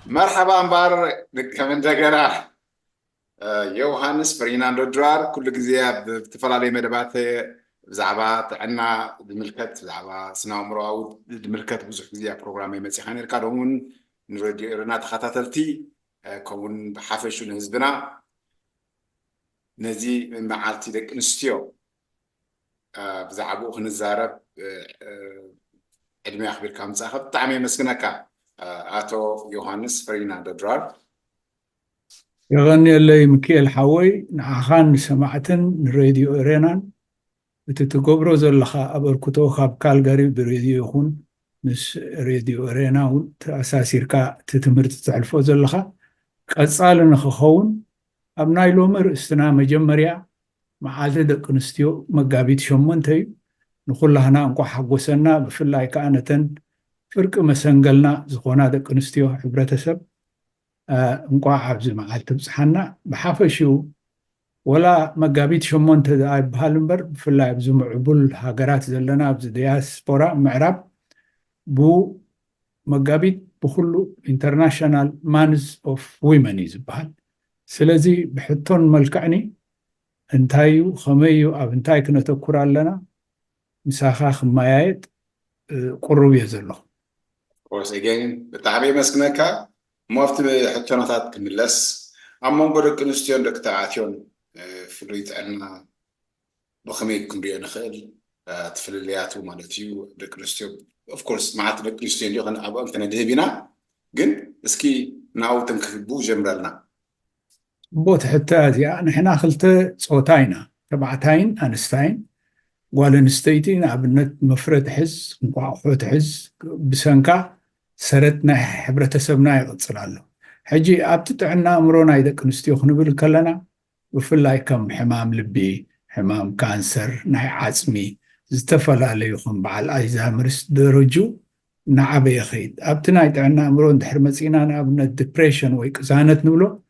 مرحبا أنبار كمان دقنا يوهانس فريناندو درار كل جزية بتفعل عليه مدبات زعبات عنا دملكت زعبا سناو مراو دملكت بزح جزية برنامج مسيحاني الكادون نريد رنات خطاتلتي كون بحافشو نهزبنا نزي من معالتي دك نستيو بزعبو خنزارب علمي أخبر كام صاحب طعمي مسكنك آتو يوهانس فريناندو درار يغني اللي مكيل حوي نعخان سمعتن راديو إيرانان بتتقبرو زلخا أبركتو خاب كالغاري براديو يخون مس راديو إيرانان أساسي ركا تتمرت تعرفو زلخا قصال نخخون أبناي لومر استنا مجمريا معالت دق نستيو مقابيت شمونتي نقول لهنا نقو حقوسنا بفلاي كأنتن فرق مسنقلنا زخونا دق نستيو حبرتسب እንቋዕ ኣብዚ መዓልቲ ብፅሓና ብሓፈሽኡ ወላ መጋቢት 8 ኣይበሃል እምበር ብፍላይ ኣብዚ ምዕቡል ሃገራት ዘለና ኣብዚ ዲያስፖራ ምዕራብ ብመጋቢት ብኩሉ ኢንተርናሽናል ማንስ ኦፍ ዊመን እዩ ዝበሃል። ስለዚ ብሕቶን መልክዕኒ እንታይ እዩ ከመይ እዩ ኣብ እንታይ ክነተኩር ኣለና ምሳኻ ክመያየጥ ቁሩብ እየ ዘለኹ። ወሰገን ብጣዕሚ መስክነካ موافت حتناتات كملس أما نقول كنستيون دكتاتيون في الريت أننا بخميك كمبيان خير تفللياتو مالتيو دكنستيون of course معات دكنستيون يوغن أبو أمتنا دهبنا جن اسكي ناو تنكفبو جمرلنا بوت حتى يعني احنا خلت صوتاينا تبعتاين أنستاين والنستيتين عبنت مفرد حز وحوت حز بسنكا سرتنا حبرتسبنا يقصر له حجي أبتتعنا أمرنا إذا كنستيو خنبل كلنا وفلا كم حمام لبي حمام كانسر ناي عزمي زتفل عليهم بعل أيزامرس درجو نعب يخيد أبتنا يتعنا أمرون دحرمسينا أبنا الدبريشن ويكزانت نبلو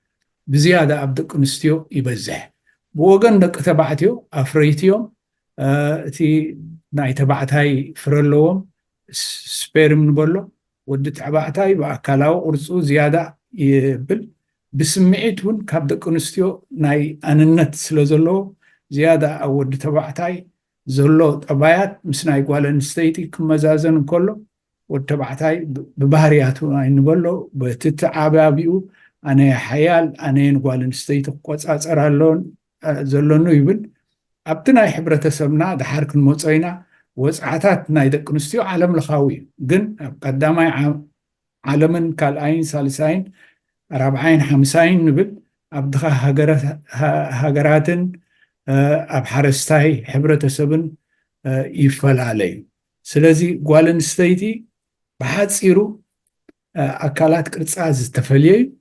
بزيادة أبدا كنستيو يبزح بوغن دك تبعتيو أفريتيوم تي ناي تبعت هاي فرلوهم سبيرم نبلو ودت عباعتاي بأكلاو قرصو زيادة يبل بسمعيتون كابد كونستيو ناي أننت سلوزلو زيادة أو ودت عباعتاي زلو طبايات مسنا يقوال نستيتي كمزازن كله ودت عباعتاي ببهرياتو ناي نقولو بتتعابيو أنا حيال أنا نقوال نستيتي قوات أسرالون زلونو يبل أبتنا يحبرة سبنا دحارك الموصينا وزعتات نايدك نستيو عالم لخاوي جن قدامي عالمن كالعين سالسين رابعين خمسين نبل أبدخا هجراتن أبحرستاي حبرة سبن يفعل عليه سلازي قوالن ستيتي بحاد سيرو أكالات كرتساز استفليه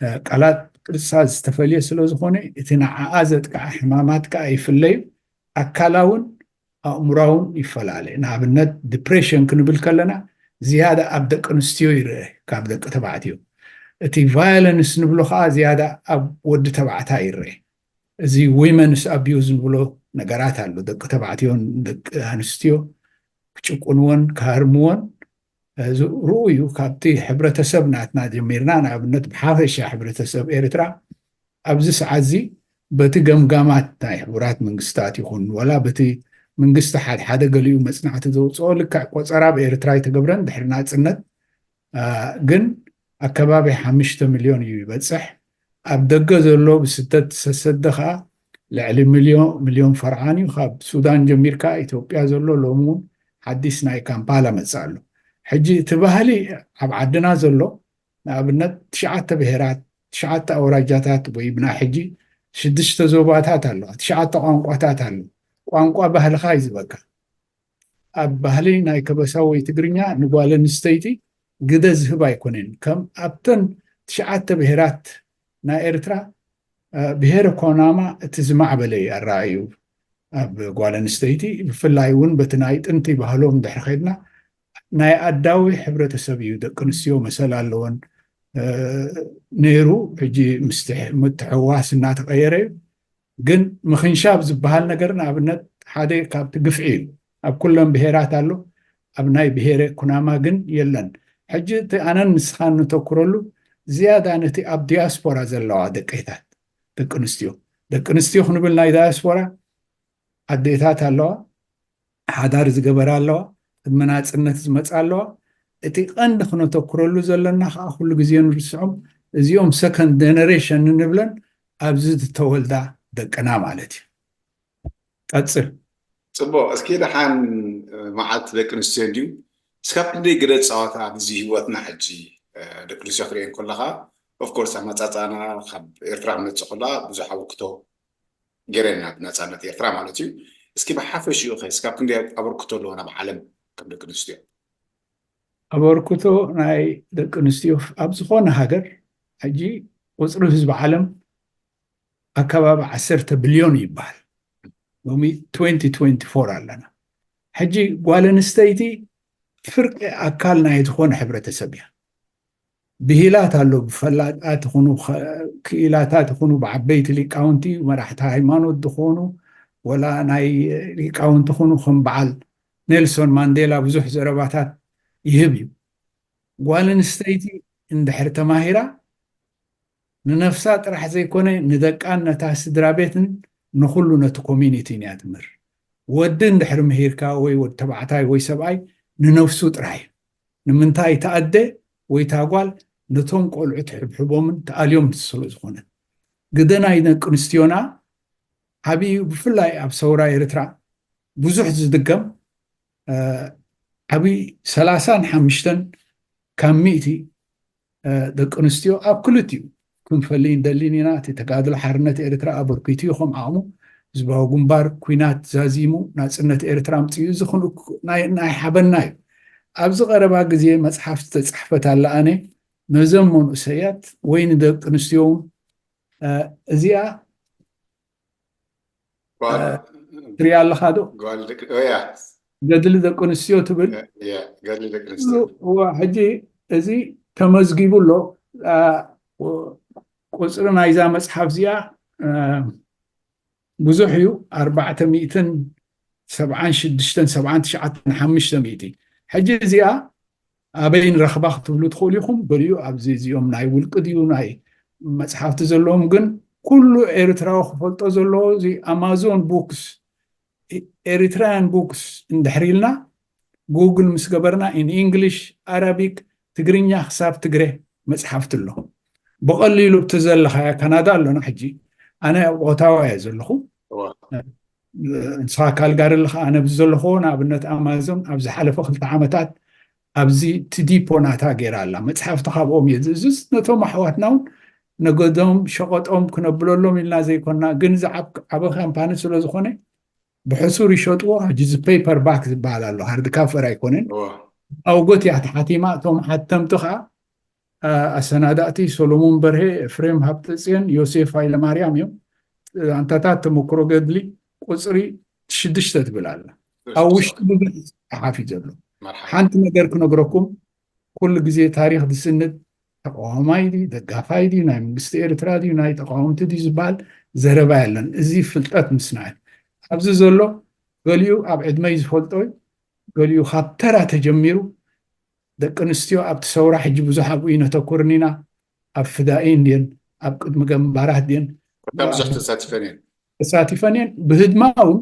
أكالات كرتساز استفليه سلازي خوني اتنا عازت كحمامات كأيفليه أكالاون أمراون يفعله نعبنت depression كنبل كلنا زيادة أبدأ كنستيو يرى كابدأ كتبعتيو تي violence نبلو خا زيادة أب ود تبعتها يرى زي women's abuse نبلو نجارات هلو دك كتبعتيون دك هنستيو كتشكونون كهرمون رؤيو كابتي حبرة سبناتنا جميرنا نعبنت بحافش حبرة سب إيرترا أبزس عزي بتجمجامات تاي حبرات من قستات يكون ولا بتي من قصة حدا قاليو مصنعة زوصو لك قصرا بإيرتراي تقبرن دحرنا تسنت جن أكبابي 5 مليون يبصح أبدقة زلو بستة سدخا لعلي مليون فرعاني وخاب سودان جميركا إثيوبيا زلو لومون حديثنا كامبالا متسالو حجي تبهلي عبعدنا زلو أبنت 9 بهرات 9 أوراجاتات ويبنا حجي 6 زوباتات هلو 9 قوانقواتات هلو ቋንቋ ባህልኻ ይዝበካ ኣብ ባህሊ ናይ ከበሳዊ ትግርኛ ንጓለ ንስተይቲ ግደ ዝህብ ኣይኮነን ከም ኣብተን 9 ብሄራት ናይ ኤርትራ ብሄረ ኮናማ እቲ ዝማዕበለ ኣረኣዩ ኣብ ጓለ ንስተይቲ ብፍላይ እውን በቲ ናይ ጥንቲ ባህሎም ድሕሪ ኸይድና ናይ ኣዳዊ ሕብረተሰብ እዩ ደቂ ኣንስትዮ መሰል ኣለዎን ነይሩ ሕጂ ምትሕዋስ እናተቐየረ እዩ ግን ምኽንሻብ ዝበሃል ነገር ንኣብነት ሓደ ካብቲ ግፍዒ እዩ ኣብ ኩሎም ብሄራት ኣሎ ኣብ ናይ ብሄረ ኩናማ ግን የለን ሕጂ እቲ ኣነ ንስኻን ንተኩረሉ ዝያዳ ነቲ ኣብ ዲያስፖራ ዘለዋ ደቀይታት ደቂ ኣንስትዮ ክንብል ናይ ዳያስፖራ ኣዴታት ኣለዋ ሓዳር ዝገበራ ኣለዋ መናፅነት ዝመፃ ኣለዋ እቲ ቀንዲ ክነተኩረሉ ዘለና ከዓ ኩሉ ግዜ ንርስዖም እዚኦም ሰከንድ ጀነሬሽን ንብለን ኣብዚ ዝተወልዳ ደቅና ማለት እዩ ቀፅል ፅቡቅ እስኪ ድሓን መዓልቲ ደቂ ኣንስትዮ እንድዩ እስካብ ክንደይ ግደ ፀወታ ኣብዚ ሂወትና ሕጂ ደቂ ኣንስትዮ ክሪአን ከለካ ኦፍኮርስ ኣብ መፃፃና ካብ ኤርትራ ክመፅእ ከላ ብዙሕ ኣበርክቶ ገይረና ብነፃነት ኤርትራ ማለት እዩ እስኪ ብሓፈሽኡ ኸ እስካብ ክንደይ ኣበርክቶ ኣለዎና ብዓለም ከም ደቂ ኣንስትዮ ኣበርክቶ ናይ ደቂ ኣንስትዮ ኣብ ዝኾነ ሃገር ሕጂ ቁፅሪ ህዝቢ ዓለም ኣከባቢ 10 ቢልዮን ይበሃል ሎሚ 2024 ኣለና ሕጂ ጓል ኣንስተይቲ ፍርቂ ኣካል ናይ ዝኾነ ሕብረተሰብ እያ ብሂላት ኣሎ ብፈላጣት ይኹኑ ክኢላታት ይኹኑ ብዓበይቲ ሊቃውንቲ መራሕቲ ሃይማኖት ዝኾኑ ወላ ናይ ሊቃውንቲ ይኹኑ ከም በዓል ኔልሶን ማንዴላ ብዙሕ ዘረባታት ይህብ እዩ ጓል ኣንስተይቲ እንድሕር ተማሂራ ንነፍሳ ጥራሕ ዘይኮነ ንደቃን ነታ ስድራ ቤትን ንኩሉ ነቲ ኮሚኒቲን እያ ትምህር ወዲ እንድሕር ምሂርካ ወይ ወዲ ተባዕታይ ወይ ሰብኣይ ንነፍሱ ጥራሕ እዩ ንምንታይ ተኣደ ወይ ታጓል ነቶም ቆልዑ ትሕብሕቦምን ተኣልዮም ትስሉ ዝኾነ ግደ ናይ ደቂ ኣንስትዮና ዓብዪ ብፍላይ ኣብ ሰውራ ኤርትራ ብዙሕ ዝድገም ዓብዪ 35 ካብ 100 ደቂ ኣንስትዮ ኣብ ክልቲኡ ክንፈሊ እንደሊን ኢና እቲ ተጋድሎ ሓርነት ኤርትራ ኣበርኪቱ ከም ዓቕሙ ህዝባዊ ግንባር ኩናት ዛዚሙ ናፅነት ኤርትራ ምፅኡ እዚ ናይ ሓበና እዩ ኣብዚ ቀረባ ግዜ መፅሓፍ ዝተፃሕፈት ኣላ ኣነ ነዞም መንእሰያት ወይ ንደቂ ኣንስትዮ እዚኣ ትሪኣ ኣለካ ዶ ገድሊ ደቂ ኣንስትዮ ትብል ሕጂ እዚ ተመዝጊቡ ኣሎ ቁፅሪ ናይዛ መፅሓፍ እዚኣ ብዙሕ እዩ 476 ሕጂ እዚኣ ኣበይ ንረኽባ ክትብሉ ትኽእሉ ኢኹም ገሊኡ ኣብዚ እዚኦም ናይ ውልቂ ድዩ ናይ መፅሓፍቲ ዘለዎም ግን ኩሉ ኤርትራዊ ክፈልጦ ዘለዎ እዚ ኣማዞን ቡክስ ኤሪትራያን ቡክስ እንድሕር ኢልና ጉግል ምስ ገበርና ኢን እንግሊሽ ኣረቢክ ትግርኛ ክሳብ ትግሬ መፅሓፍቲ ኣሎ ብቐሊሉ እትዘለኻያ ካናዳ ኣሎና ሕጂ ኣነ ኣብ ኦታዋ እየ ዘለኹ ንስኻ ካልጋሪ ኣለኻ ኣነ ብዘለኹ ንኣብነት ኣማዞን ኣብ ዝሓለፈ 2 ዓመታት ኣብዚ ትዲፖ ናታ ገይራ ኣላ መፅሓፍቲ ካብኦም እየ ዝእዝዝ ነቶም ኣሕዋትና እውን ነገዶም ሸቐጦም ክነብለሎም ኢልና ዘይኮና ግን ዝዓበ ካምፓኒ ስለ ዝኾነ ብሕሱር ይሸጥዎ ሕጂ ፔፐር ባክ ዝበሃል ኣሎ ሃርድ ካፈር ኣይኮነን ኣውጎት እያ ተሓቲማ እቶም ሓተምቲ ከዓ ኣሰናዳእቲ ሰሎሞን በርሄ ኤፍሬም ሃብተፅዮን ዮሴፍ ሃይለማርያም እዮም ኣንታታት ተመክሮ ገድሊ ቁፅሪ 6 ትብል ኣላ ኣብ ውሽጢ ብዙሕ ፀሓፍ እዩ ዘሎ ሓንቲ ነገር ክነግረኩም ኩሉ ግዜ ታሪክ ዝስንድ ተቃዋማይ ድዩ ደጋፋይ ድዩ ናይ መንግስቲ ኤርትራ ድዩ ናይ ተቃወምቲ ድዩ ዝበሃል ዘረባ ያለን እዚ ፍልጠት ምስና ኣብዚ ዘሎ ገሊኡ ኣብ ዕድመይ ዝፈልጦ ገሊኡ ካብ ተራ ተጀሚሩ ደቂ ኣንስትዮ ኣብቲ ሰውራ ሕጂ ብዙሕ ኣብኡ ነተኩርን ኢና ኣብ ፍዳኢን ድየን ኣብ ቅድሚ ገንባራት ድየን ብዙሕ ተሳቲፈን እየን ብህድማ እውን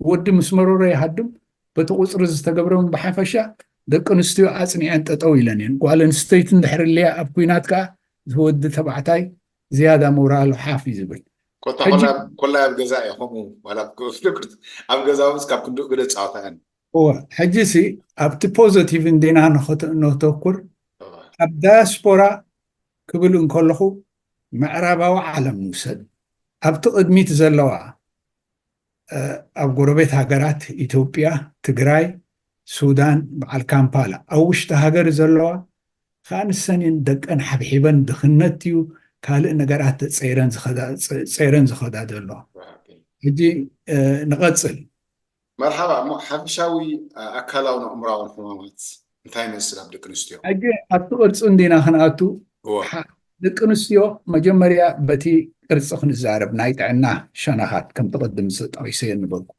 ወዲ ምስ መረሮ ይሃድም በቲ ቁፅሪ ዝተገብረም ብሓፈሻ ደቂ ኣንስትዮ ኣፅኒዐን ጠጠው ኢለን እየን ጓል ኣንስተይቲ እንድሕር ልያ ኣብ ኩናት ከዓ ዝወዲ ተባዕታይ ዝያዳ ሞራሉ ሓፍ እዩ ዝብል ኮላ ኣብ ገዛ ኢኹም ኣብ ገዛ ውስጥ ካብ ክንዱእ ግደ ፀወታ እየን ሕጂ ሲ ኣብቲ ፖዘቲቭ እንዴና ነተኩር ኣብ ዳያስፖራ ክብል እንከለኹ ምዕራባዊ ዓለም ንውሰድ ኣብቲ ቅድሚት ዘለዋ ኣብ ጎረቤት ሃገራት ኢትዮጵያ ትግራይ ሱዳን በዓል ካምፓላ ኣብ ውሽጢ ሃገር ዘለዋ ከኣንሰንን ደቀን ሓብሒበን ድኽነት እዩ ካልእ ነገራት ፀይረን ዝኸዳ ዘለዋ ሕጂ ንቐፅል መርሓባ ሓፈሻዊ ኣካላውን ኣእምራውን ሕማማት እንታይ ይመስል ኣብ ደቂ ኣንስትዮ ሕጂ ኣብቲ ቅርፂ እንዲና ክንኣቱ ደቂ ኣንስትዮ መጀመርያ በቲ ቅርፂ ክንዛረብ ናይ ጥዕና ሸነኻት ከም ትቅድም ጠቂሰ ንበልኩ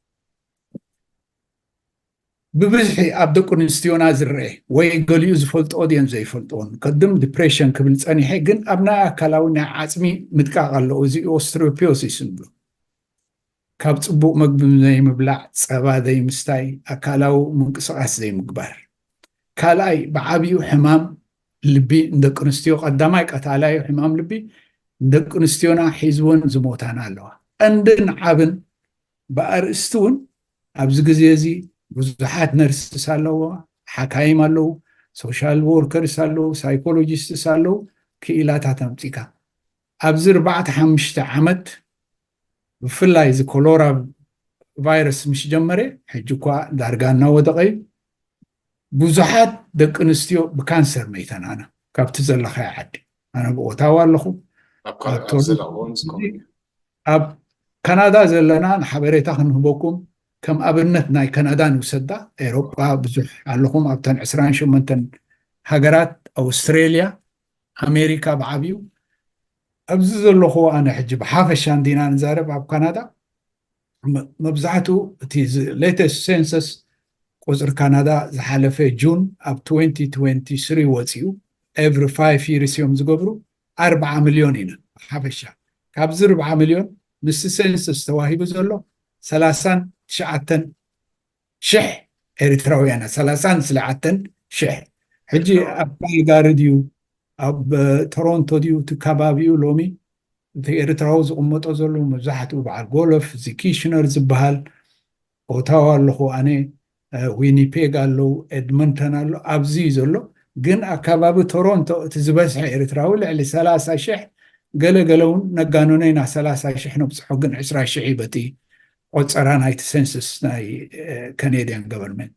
ببزحي أبدأ نستيونا زرعي ويقول يزفلت أودين زي فلتون قدم ديبريشن قبل ثاني حين أبناء كلاونا عزمي متكاغل أوزي أوستروبيوسيس نبلو ካብ ፅቡቅ ምግቢ ዘይምብላዕ ፀባ ዘይምስታይ ኣካላዊ ምንቅስቃስ ዘይምግባር ካልኣይ ብዓብዩ ሕማም ልቢ ንደቂ ኣንስትዮ ቀዳማይ ቀታላይ ሕማም ልቢ ንደቂ ኣንስትዮና ሒዝወን ዝሞታና ኣለዋ ቀንድን ዓብን ብኣርእስቲ እውን ኣብዚ ግዜ እዚ ብዙሓት ነርስስ ኣለዎ ሓካይም ኣለዉ ሶሻል ወርከርስ ኣለዉ ሳይኮሎጂስትስ ኣለዉ ክኢላታት ኣምፂካ ኣብዚ 4-5 ዓመት ብፍላይ እዚ ኮሎራ ቫይረስ ምስ ጀመረ ሕጂ እኳ ዳርጋ እናወደቀ እዩ ብዙሓት ደቂ ኣንስትዮ ብካንሰር መይተን ኣነ ካብቲ ዘለኻዮ ዓዲ ኣነ ብኦታዋ ኣለኹ ኣብ ካናዳ ዘለና ንሓበሬታ ክንህበኩም ከም ኣብነት ናይ ካናዳ ንውሰዳ ኤሮጳ ብዙሕ ኣለኹም ኣብተን 28 ሃገራት ኣውስትሬልያ ኣሜሪካ ብዓብዩ ኣብዚ ዘለኹ ኣነ ሕጂ ብሓፈሻ እንዲና ንዛረብ ኣብ ካናዳ መብዛሕትኡ እቲ ሌተስት ሴንሰስ ቁፅሪ ካናዳ ዝሓለፈ ጁን ኣብ 2023 ወፂኡ ኤቭሪ 5 ይርስ እዮም ዝገብሩ 4 ሚልዮን ኢና ሓፈሻ ካብዚ 4 ሚልዮን ምስ ሴንሰስ ተዋሂቡ ዘሎ 39 ሽሕ ኤርትራውያን 39 ሽሕ ሕጂ ኣብ ካልጋሪ ድዩ ኣብ ቶሮንቶ ድዩ እቲ ከባቢኡ ሎሚ እቲ ኤርትራዊ ዝቕመጦ ዘሎ መብዛሕትኡ በዓል ጎሎፍ እዚ ኪሽነር ዝበሃል ኦታዋ ኣለኹ ኣነ ዊኒፔግ ኣለዉ ኤድመንተን ኣሎ ኣብዚ ዘሎ ግን ኣብ ከባቢ ቶሮንቶ እቲ ዝበዝሐ ኤርትራዊ ልዕሊ 30,000 ገለገለ እውን ነጋኖነይ ናብ 30,000 ነብፅሖ ግን 20,000 በቲ ቆፀራ ናይቲ ሴንሰስ ናይ ካናድያን ገቨርንመንት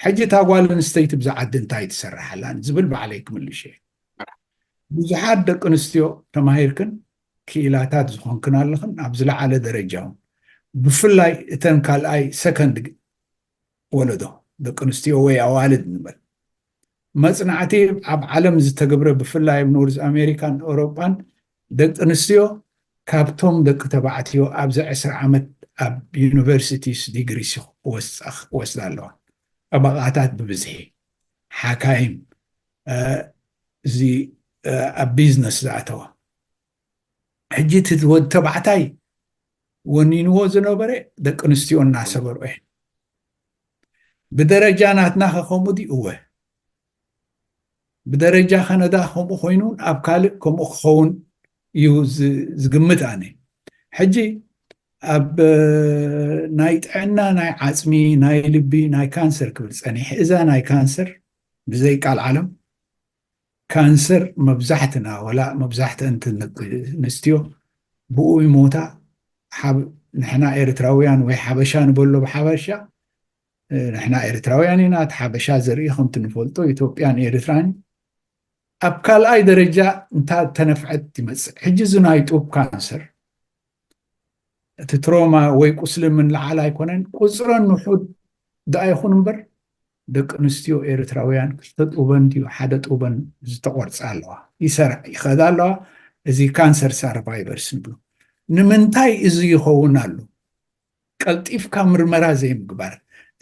ሕጂ እታ ጓል ኣንስተይቲ ብዛ ዓዲ እንታይ ትሰርሓላ ዝብል ባዕለይ ክምልሽ እየ ብዙሓት ደቂ ኣንስትዮ ተማሂርክን ክኢላታት ዝኾንክን ኣለኽን ኣብ ዝለዓለ ደረጃ እውን ብፍላይ እተን ካልኣይ ሰከንድ ወለዶ ደቂ ኣንስትዮ ወይ ኣዋልድ ንበል መፅናዕቲ ኣብ ዓለም ዝተገብረ ብፍላይ ኣብ ኖርዝ ኣሜሪካን ኣውሮጳን ደቂ ኣንስትዮ ካብቶም ደቂ ተባዕትዮ ኣብዚ 10 ዓመት ኣብ ዩኒቨርሲቲስ ዲግሪስ ወስዳ ኣለዋ ጠበቃታት ብብዝሒ ሓካይም እዚ ኣብ ቢዝነስ ዝኣተዋ ሕጂ እቲ ወዲ ተባዕታይ ወኒንዎ ዝነበረ ደቂ ኣንስትዮ እናሰበሩ እየን ብደረጃ ናትና ከምኡ ድዩ እወ ብደረጃ ካናዳ ከምኡ ኮይኑ ኣብ ካልእ ከምኡ ክኸውን እዩ ዝግምት ኣነ ሕጂ ኣብ ናይ ጥዕና ናይ ዓፅሚ ናይ ልቢ ናይ ካንሰር ክብል ፀኒሕ እዛ ናይ ካንሰር ብዘይ ቃል ዓለም ካንሰር መብዛሕትና ወላ መብዛሕተን ኣንስትዮ ብኡ ይሞታ ንሕና ኤርትራውያን ወይ ሓበሻ ንበሎ ብሓበሻ ንሕና ኤርትራውያን ኢና እቲ ሓበሻ ዘርኢ ከምቲ ንፈልጦ ኢትዮጵያን ኤርትራን ኣብ ካልኣይ ደረጃ እንታይ ተነፍዐት ይመፅእ ሕጂ እዚ ናይ ጡብ ካንሰር እቲ ትሮማ ወይ ቁስሊ ምንላዓል ኣይኮነን ቁፅረን ውሑድ ዳ ይኹን እምበር ደቂ ኣንስትዮ ኤርትራውያን ክልተ ጡበን ድዩ ሓደ ጡበን ዝተቆርፃ ኣለዋ ይሰርዕ ይኸዳ ኣለዋ እዚ ካንሰር ሰርቫይቨርስ ንብሉ ንምንታይ እዚ ይኸውን ኣሎ ቀልጢፍካ ምርመራ ዘይምግባር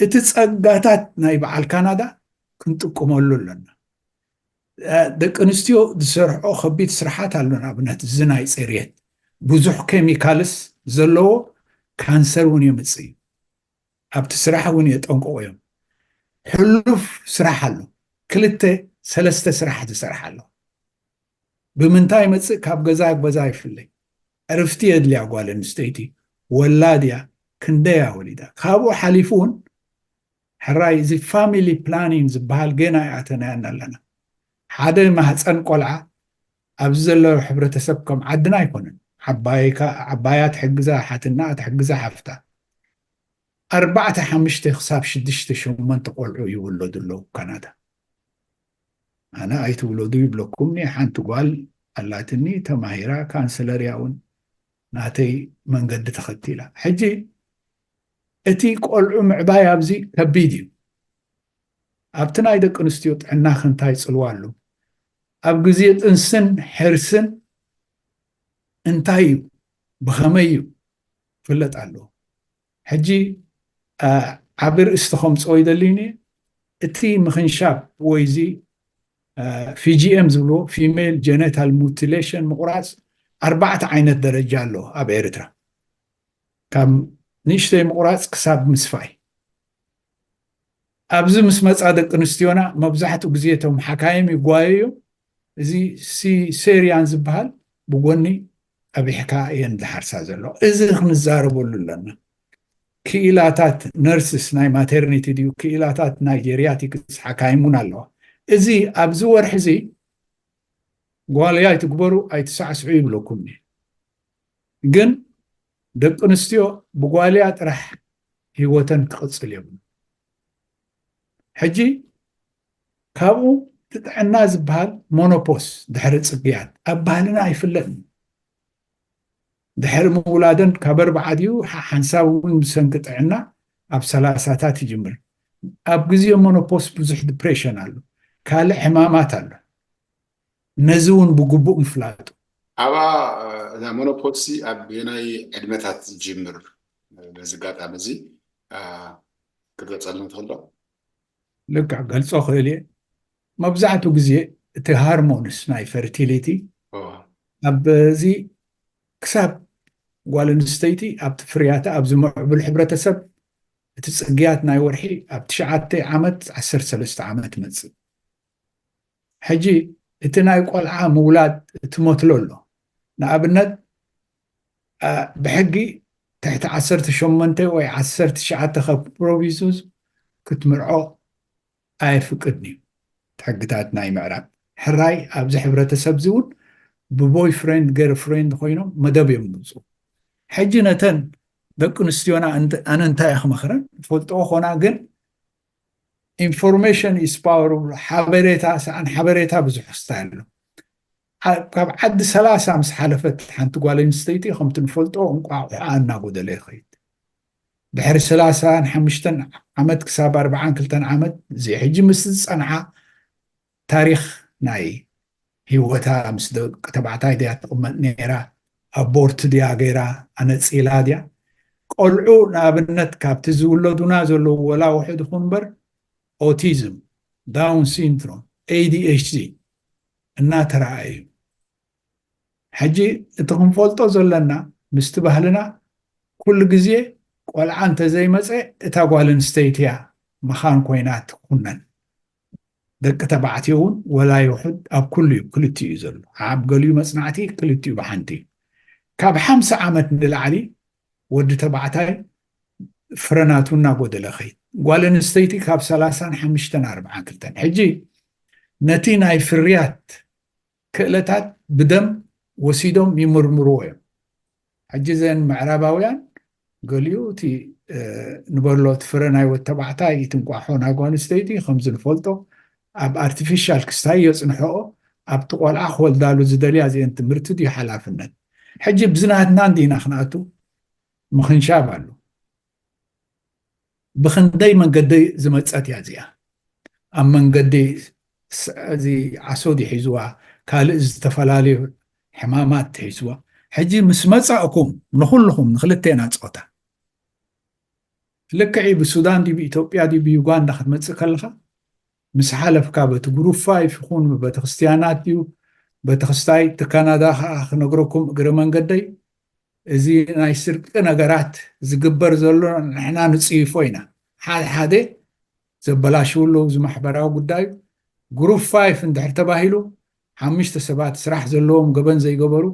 እቲ ፀጋታት ናይ በዓል ካናዳ ክንጥቅመሉ ኣለና ደቂ ኣንስትዮ ዝሰርሕኦ ከቢድ ስራሓት ኣሎ ንኣብነት እዚ ናይ ፅሬት ብዙሕ ኬሚካልስ ዘለዎ ካንሰር እውን የምፅእ እዩ ኣብቲ ስራሕ እውን የጠንቅቑ እዮም ሕሉፍ ስራሕ ኣሎ 2-3 ስራሕ ዝሰርሕ ኣሎ ብምንታይ መፅእ ካብ ገዛ ገዛ ይፍለይ ዕርፍቲ የድልያ ጓል ኣንስተይቲ ወላድያ ክንደያ ወሊዳ ካብኡ ሓሊፉ እውን ሕራይ እዚ ፋሚሊ ፕላኒንግ ዝበሃል ገና ይኣተናያን ኣለና ሓደ ማህፀን ቆልዓ ኣብዚ ዘለዎ ሕብረተሰብ ከም ዓድና ኣይኮነን ዓባያ ትሕግዛ ሓትና ትሕግዛ ሓፍታ 4-5 ክሳብ 6-8 ቆልዑ ይውለዱ ኣለዉ ካናዳ ኣነ ኣይትውለዱ ይብለኩምኒ ሓንቲ ጓል ኣላትኒ ተማሂራ ካንሰለርያ እውን ናተይ መንገዲ ተኸቲላ ሕጂ እቲ ቆልዑ ምዕባይ ኣብዚ ከቢድ እዩ ኣብቲ ናይ ደቂ ኣንስትዮ ጥዕና ክንታይ ፅልዋ ኣሎ ኣብ ግዜ ጥንስን ሕርስን እንታይ እዩ ብኸመይ እዩ ፍለጥ ኣለዎ ሕጂ ዓብ ርእስቲ ከምፅኦ ይደሊኒ اتي مخنشاب ويزي في جي ام زبلو فيميل جينيتال موتيليشن مقراص 4 عينت درجة له أب إيرترا كم نيشتي مقراص كساب مسفاي أبز مسمت عدد نستيونا مبزحة وجزيتهم حكايم يقوايو زي سيريان زبال بقولني أبي حكاية ندحر سازلو إذا خنزاربو لنا كيلاتات نرسس ناي ماترنيتي ديو كيلاتات نايجيرياتي حكايمون الله إزي أبزو ورحزي قوالياي تقبرو أي 9 يبلوكمني جن دق نستيو بقواليات رح هيوتن تقصل يبن حجي كابو تتعنا زبال مونوبوس دحر صقيات أبهلنا يفلن دحر مولادن كبر بعديو حنساون مسنقط عنا أب 30 يجمر أب جزيو مونوبوس بزح ديبريشن አሉ ካለ ሕማማት አሉ ነዚውን ብግቡእ ምፍላጡ ኣባ እዛ ሞኖፖሲ ኣብ ናይ ዕድመታት ዝጅምር በዝጋጣሚ እዚ ክገልፀልና ትኽእል ዶ? ልክዕ ገልፆ ክእል እየ መብዛሕትኡ ግዜ እቲ ሃርሞንስ ናይ ፈርቲሊቲ ኣብዚ ክሳብ ጓል ኣንስተይቲ ኣብቲ ፍርያታ ኣብ ዝምዕብል ሕብረተሰብ እቲ ፅግያት ናይ ወርሒ ኣብ 9 ዓመት 13 ዓመት መፅእ ሕጂ እቲ ናይ ቆልዓ ምውላድ እትሞትሎ ኣሎ ንኣብነት ብሕጊ ትሕቲ 18 ወይ 19 ካብ ፕሮቪሱስ ክትምርዖ ኣይፍቅድን እዩ ሕግታት ናይ ምዕራብ ሕራይ ኣብዚ ሕብረተሰብ ዝውን ብቦይ ፍሬንድ ገር ፍሬንድ ኮይኖም መደብ እዮም ምፁ ሕጂ ነተን ደቂ ኣንስትዮና ኣነ እንታይ ክመክረን ፈልጦ ኮና ግን ኢንፎርሜሽን ኢስ ፓወር ሓበሬታ ሰዓን ሓበሬታ ብዙሕ ክስታይ ኣሎ ካብ ዓዲ 30 ምስ ሓለፈት ሓንቲ ጓል ኣንስተይቲ ከምቲ ንፈልጦ እንቋቑሖ እናጎደለ ይኸይድ ድሕሪ 35 ዓመት ክሳብ 42 ዓመት እዚ ሕጂ ምስ ዝፀንሓ ታሪክ ናይ ሂወታ ምስ ደቂ ተባዕታይ ድያ ትቕመጥ ነይራ ኣቦርት ድያ ገይራ ኣነፂላ ድያ ቆልዑ ንኣብነት ካብቲ ዝውለዱና ዘለዉ ወላ ውሕድ ይኹን እምበር ኦቲዝም ዳውን ሲንድሮም ADHD እናተረኣዩ ሕጂ እቲ ክንፈልጦ ዘለና ምስቲ ባህልና ኩሉ ግዜ ቆልዓ እንተዘይመፀ እታ ጓል ኣንስተይቲ እያ መኻን ኮይና ትኩነን ደቂ ተባዕትዮ እውን ወላ ይውሕድ ኣብ ኩሉ እዩ ክልቲኡ እዩ ዘሎ ኣብ ገሊኡ መፅናዕቲ ክልቲኡ ብሓንቲ እዩ ካብ 50 ዓመት ንላዕሊ ወዲ ተባዕታይ ፍረናቱ እናጎደለ ኸይድ ጓል ኣንስተይቲ ካብ 35 42 ሕጂ ነቲ ናይ ፍርያት ክእለታት ብደም ወሲዶም ይምርምርዎ እዮም ሕጂ ዘን ምዕራባውያን ገሊኡ እቲ ንበሎ እቲ ፍረ ናይ ወዲ ተባዕታይ ትንቋሖ ናይ ጓል ኣንስተይቲ ከምዚ ንፈልጦ ኣብ ኣርቲፊሻል ክስታይ የፅንሕኦ ኣብቲ ቆልዓ ክወልዳሉ ዝደልያ እዚአን ትምህርቲ ድዩ ሓላፍነት ሕጂ ብዝናትና እንዲና ክነኣቱ ምኽንሻብ ኣሎ ብክንደይ መንገዲ ዝመፀት እያ እዚኣ ኣብ መንገዲ እዚ ዓሶድ ይሒዝዋ ካልእ ዝተፈላለዩ ሕማማት ትሒዝዋ ሕጂ ምስ መፃእኩም ንኩልኩም ንክልቴና ፆታ ልክዒ ብሱዳን ዲ ብኢትዮጵያ ዲ ብዩጋንዳ ክትመፅእ ከለካ ምስ ሓለፍካ በቲ ግሩፕ 5 ይኹን ቤተክርስትያናት ድዩ ቤተክርስታይ ካናዳ ከዓ ክነግረኩም እግረ መንገደይ እዚ ናይ ስርቂ ነገራት ዝግበር ዘሎ ንሕና ንፅይፎ ኢና ሓደ ዘበላሽውሉ ዝማሕበራዊ ጉዳይ ግሩፕ 5 እንድሕር ተባሂሉ 5 ሰባት ስራሕ ዘለዎም ገበን ዘይገበሩ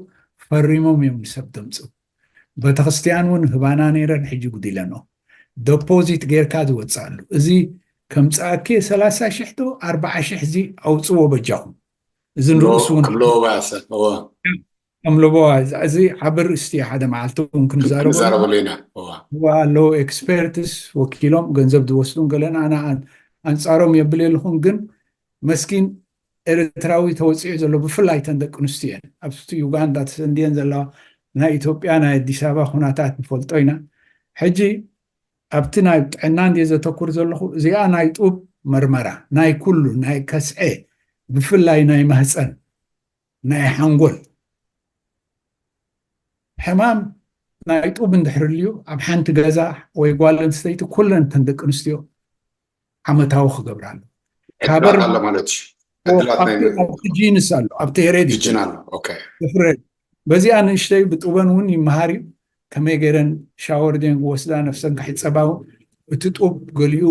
ፈሪሞም እዮም ንሰብ ደምፅኡ ቤተክርስትያን እውን ህባና ነይረን ሕጂ ጉዲለኖ ዶፖዚት ጌርካ ዝወፅእ ኣሎ እዚ ከም ፀኣኪ 30,000 ዶ 40,000 እዚ ኣውፅዎ በጃኹም እዚ ንርእሱ እውን ከምለቦ እዚ ዓብር እስቲ ሓደ መዓልቲ እውን ክንዛረበሉ ኢና ኣለዉ ኤክስፐርትስ ወኪሎም ገንዘብ ዝወስዱን ገለና ኣና ኣንፃሮም የብል የለኹን ግን መስኪን ኤርትራዊ ተወፂዑ ዘሎ ብፍላይ ተን ደቂ ኣንስትዮ እየን ኣብቲ ዩጋንዳ ተሰንድየን ዘለዋ ናይ ኢትዮጵያ ናይ ኣዲስ ኣበባ ኩነታት ንፈልጦ ኢና ሕጂ ኣብቲ ናይ ጥዕና እንድየ ዘተኩር ዘለኹ እዚኣ ናይ ጡብ መርመራ ናይ ኩሉ ናይ ከስዐ ብፍላይ ናይ ማህፀን ናይ ሓንጎል ሕማም ናይ ጡብ እንድሕር ልዩ ኣብ ሓንቲ ገዛ ወይ ጓል ኣንስተይቲ ኩለን ተን ደቂ ኣንስትዮ ዓመታዊ ክገብራሉ ዕድላት ኣሎ ማለት እዩ ዕድላት ናይ ኣብቲ ጂንስ ኣሎ ኣብቲ ሄሬዲቲ ጅጅን ኣሎ ኦኬ ፍሬድ በዚኣ ንእሽተይ ብጡበን እውን ይመሃር እዩ ከመይ ገይረን ሻወር ደን ወስዳ ነፍሰን ክሕፀባው እቲ ጡብ ገሊኡ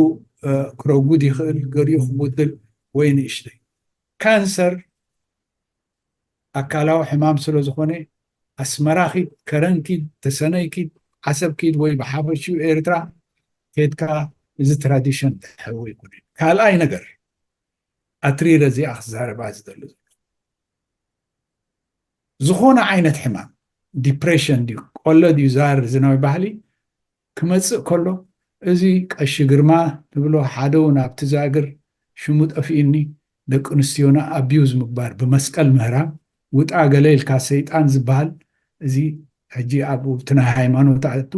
ክረጉድ ይኽእል ገሊኡ ክቡድል ወይ ንእሽተይ ካንሰር ኣካላዊ ሕማም ስለ ዝኾነ ኣስመራኺድ ከረንኪድ ተሰነይኪድ ዓሰብኪድ ወይ ብሓፈሽኡ ኤርትራ ከድካ እዚ ትራዲሽን ትሕዊ ይኩን ካልኣይ ነገር ኣትሪረ እዚኣ ክዛረባ ዝደሊ ዝኾነ ዓይነት ሕማም ዲፕሬሽን ድዩ ቆሎ ድዩ ዛር ዝናዊ ባህሊ ክመፅእ ከሎ እዚ ቀሺ ግርማ ንብሎ ሓደ እውን ኣብቲ ዛግር ሽሙ ጠፊኡኒ ደቂ ኣንስትዮና ኣቢዩዝ ምግባር ብመስቀል ምህራም ውጣ ገለ ኢልካ ሰይጣን ዝበሃል እዚ ሕጂ ኣብኡ እቲ ናይ ሃይማኖት ኣቱ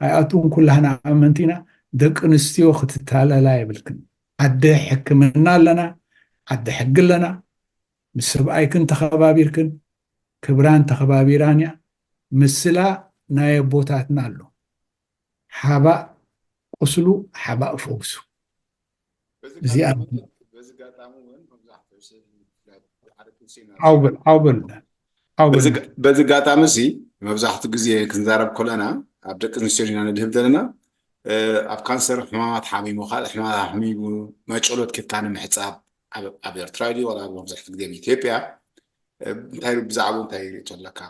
ኣይኣቱን ኩላህና ኣመንቲ ኢና ደቂ ኣንስትዮ ክትታለላ የብልክን ዓደ ሕክምና ኣለና ዓደ ሕጊ ኣለና ምስ ሰብኣይክን ተኸባቢርክን ክብራን ተኸባቢራን እያ ምስላ ናይ ኣቦታትና ኣሎ ሓባእ ቁስሉ ሓባእ ፈውሱ እዚኣ ዓውብል በዚ ጋጣሚ እዚ መብዛሕትኡ ግዜ ክንዛረብ ከለና ኣብ ደቂ ኣንስትዮ ኢና ንድህብ ዘለና ኣብ ካንሰር ሕማማት ሓሚሙ ካልእ ሕማማት ሓሚሙ መጨሎት ኬድካ ንምሕፃብ ኣብ ኤርትራ ድዩ ወላ መብዛሕትኡ ግዜ ኢትዮጵያ እንታይ ብዛዕባ እንታይ ሪእቶ ኣለካ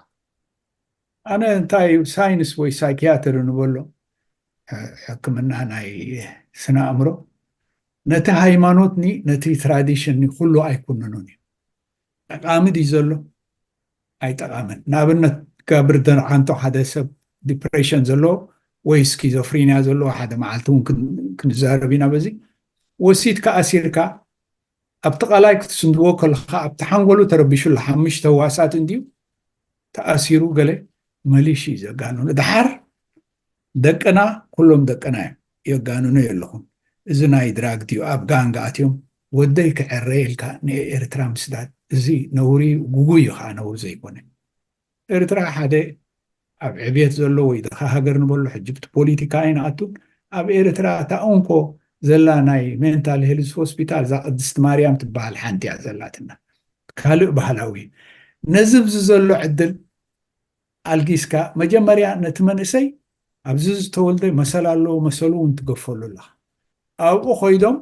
ኣነ እንታይ ሳይንስ ወይ ሳይኪያትር ንበሎ ሕክምና ናይ ስነ ኣእምሮ ነቲ ሃይማኖትኒ ነቲ ትራዲሽንኒ ኩሉ ኣይኩንኑን እዩ ጠቃሚ ድዩ ዘሎ ኣይጠቃምን ንኣብነት ጋብር ደንዓንቶ ሓደ ሰብ ዲፕሬሽን ዘለዎ ወይ ስኪዞፍሪንያ ዘለዎ ሓደ መዓልቲ እውን ክንዛረብ ኢና በዚ ወሲድካ ኣሲርካ ኣብቲ ቃላይ ክትስንድዎ ከለካ ኣብቲ ሓንጎሉ ተረቢሹሉ 5 ህዋሳት እንድዩ ተኣሲሩ ገለ መሊሽ እዩ ዘጋንኑ ድሓር ደቅና ኩሎም ደቅና እዮም የጋንኑ የለኹም እዚ ናይ ድራግ ድዩ ኣብ ጋንጋ ኣትዮም ወደይ ክዕረ ኢልካ ንኤርትራ ምስዳድ እዚ ነውሪ ጉጉይ እዩ ከዓ ነውሪ ዘይኮነ ኤርትራ ሓደ ኣብ ዕብየት ዘሎ ወይ ድኻ ሃገር ንበሎ ሕጅብቲ ፖለቲካ ኣይንኣቱን ኣብ ኤርትራ ታኡንኮ ዘላ ናይ ሜንታል ሄልዝ ሆስፒታል ዛ ቅድስቲ ማርያም ትበሃል ሓንቲ እያ ዘላትና ካልእ ባህላዊ ነዚ ብዚ ዘሎ ዕድል ኣልጊስካ መጀመርያ ነቲ መንእሰይ ኣብዚ ዝተወልደ መሰል ኣለዎ መሰሉ እውን ትገፈሉ ኣለካ ኣብኡ ኮይዶም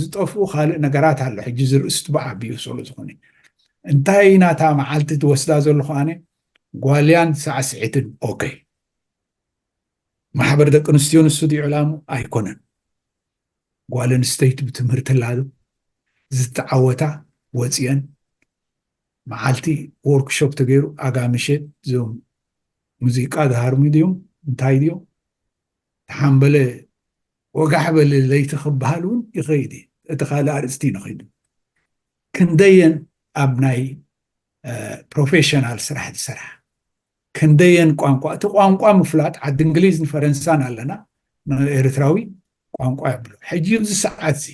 ዝጠፍኡ ካልእ ነገራት ኣሎ ሕጂ ዝርእስቱ ብዓብዩ ስሉ ዝኾነ እንታይ ናታ መዓልቲ ትወስዳ ዘለኹ ኣነ ጓልያን ሳዕስዒትን ኦኬ ማሕበር ደቂ ኣንስትዮ ንሱ ድዩ ዕላሙ ኣይኮነን ጓል ኣንስተይቲ ብትምህርቲ ላሉ ዝተዓወታ ወፂአን መዓልቲ ወርክሾፕ ተገይሩ ኣጋምሸት እዞም ሙዚቃ ዝሃርሙ ድዮም እንታይ ድዮም ተሓንበለ ወጋሕ በለ ለይቲ ክበሃል እውን ይኸይድ እቲ ካልእ ኣርእስቲ ንኸይዱ ክንደየን ኣብ ናይ ፕሮፌሽናል ስራሕ ዝሰርሓ ክንደየን ቋንቋ እቲ ቋንቋ ምፍላጥ ዓዲ እንግሊዝ ንፈረንሳን ኣለና ኤርትራዊ ቋንቋ የብሎ ሕጂ እዚ ሰዓት እዚ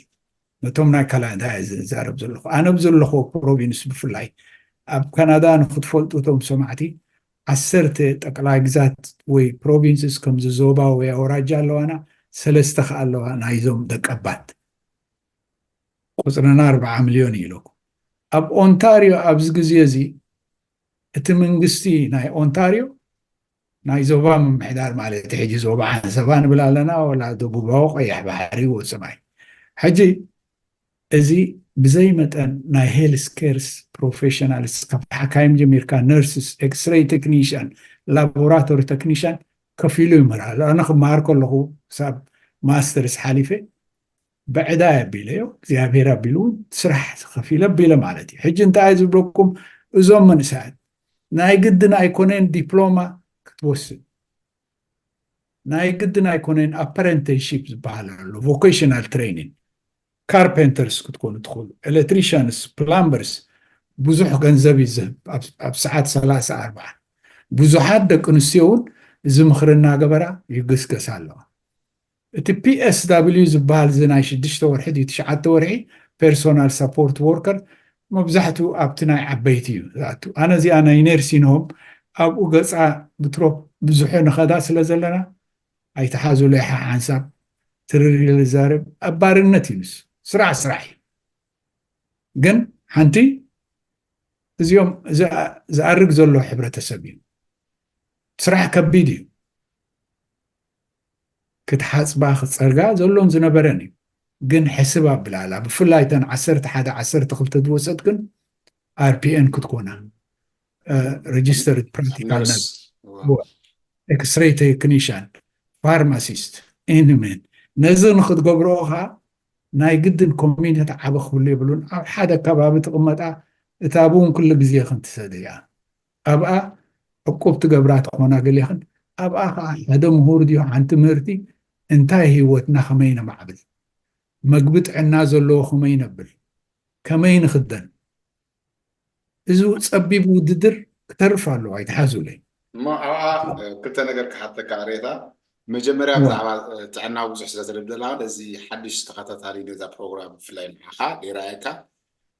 ነቶም ናይ ካናዳ ዝዛረብ ዘለኹ ኣነ ብዘለኹ ፕሮቪንስ ብፍላይ ኣብ ካናዳ ንክትፈልጡ እቶም ሰማዕቲ 10 ጠቅላይ ግዛት ወይ ፕሮቪንስስ ከምዚ ዞባ ወይ ኣውራጃ ኣለዋና 3 ከዓ ኣለዋ ናይዞም ደቀባት ቁፅርና 4 ሚልዮን እዩ ኢለኩ ኣብ ኦንታሪዮ ኣብዚ ግዜ እዚ እቲ መንግስቲ ናይ ኦንታሪዮ ናይ ዞባ ምምሕዳር ማለት ሕጂ ዞባ ሓንሰባ ንብል ኣለና ወላ ደቡባዊ ቀያሕ ባሕሪ ወሰማይ ሕጂ እዚ ብዘይ መጠን ናይ ሄልስ ኬርስ ፕሮፌሽናልስ ካብ ሓካይም ጀሚርካ ነርስስ ኤክስሬይ ቴክኒሽያን ላቦራቶሪ ቴክኒሽያን ከፊሉ ይምርሃል ኣነ ክመሃር ከለኹ ክሳብ ማስተርስ ሓሊፈ بعدا يبيله እግዚአብሔር አቢሉ ስራሕ ከፊለ ቢለ ማለት እዩ ሕጂ እንታይ ዝብለኩም እዞም መንሳት ናይ ግድና ኣይኮነን ዲፕሎማ ክትወስድ ናይ ግድና ኣይኮነን apprenticeship ዝበሃሉ vocational training carpenters ክትኮኑ ትኽእሉ electricians plumbers ብዙሕ ገንዘብ ይዝህብ ኣብ ሰዓት 30-40 ብዙሓት ደቂ ኣንስትዮ እውን እዚ ምኽርና ገበራ ይግስገስ ኣለዋ እቲ PSW ዝበሃል ዝናይ 6 ወርሒ 9 ወርሒ ፐርሶናል ሰፖርት ወርከር መብዛሕትኡ ኣብቲ ናይ ዓበይቲ እዩ ዛቱ ኣነ እዚኣ ናይ ነርሲንሆም ኣብኡ ገፃ ብትሮፕ ብዙሕ ንኸዳ ስለ ዘለና ኣይተሓዙ ለይ ሓንሳብ تريل زارب أبارنتي بس سرع سرعي جن حنتي اليوم زأرق زلو حبرة سبيل سرع كبيدي كتحاس باخد سرقا زلون زنبرني جن حسبها بلالا بفلايتن عسرت حدا عسرت خلت دوست جن RPN كتكونا registered practical nurse اكس-راي تكنيشن فارماسيست انمن نزل نخد قبروها ناي قدن كومينيتي عبخ اللي يبلون او حدا كباب تقمطا اتابون كل بزي خنت سديا ابقى عقوب تقبرات خونا قال لي ابقى هذا مهور ديو عن تمرتي انتهي هيوتنا خمين معبل مقبت عنا زلو خمين بل كمين خدن ازو تصبيب وددر ترفع له يتحازوا لي ما كنت نقرك حتى كاريتا مجمريا بزعما تعنا وزح سلازلبدلا دزي حدش تخططاري نزا بروجرام فلاي معها ديرايكا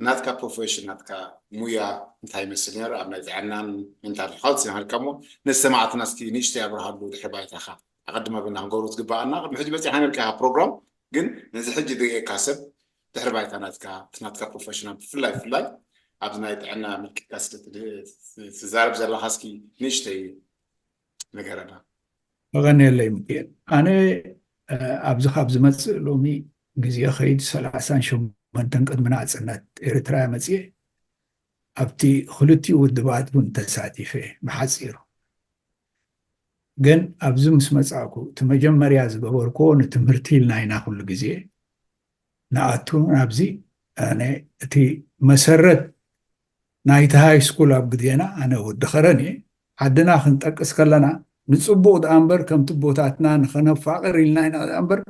ناتكا بروفيشن ناتكا مويا انتهي مسنير أبنا تعنا انت الحالس يعني كمو نسمعت ناس كي نيشتي أبرهاد حبايت أخا أقدم بينهم قولت قبائنا بحج بس يعني كها بروجرام جن نزل حج دقيقة كاسب تحربايت ناتكا بروفيشن فلاي أبنا يتعنا من كاسة تزارب زي هاسكي نيشتي نقرنا أغني اللي يمكن أنا أبز مصر لومي جزية خيد 30 شو من تنقد من عزنات إريتريا مزيه أبتي خلتي ودبات بن تساعدي فيه بحصيره جن أبز مسمعكو تمجمر ياز بوركو نتمرتي لنا هنا كل جزية نأتون أبزي أنا تي مسرت نايت هاي سكول أبقدينا أنا ودخرني عدنا خنتك أسكالنا نصبوت أمبر كم تبوتاتنا نخنا فقر لنا هنا أمبر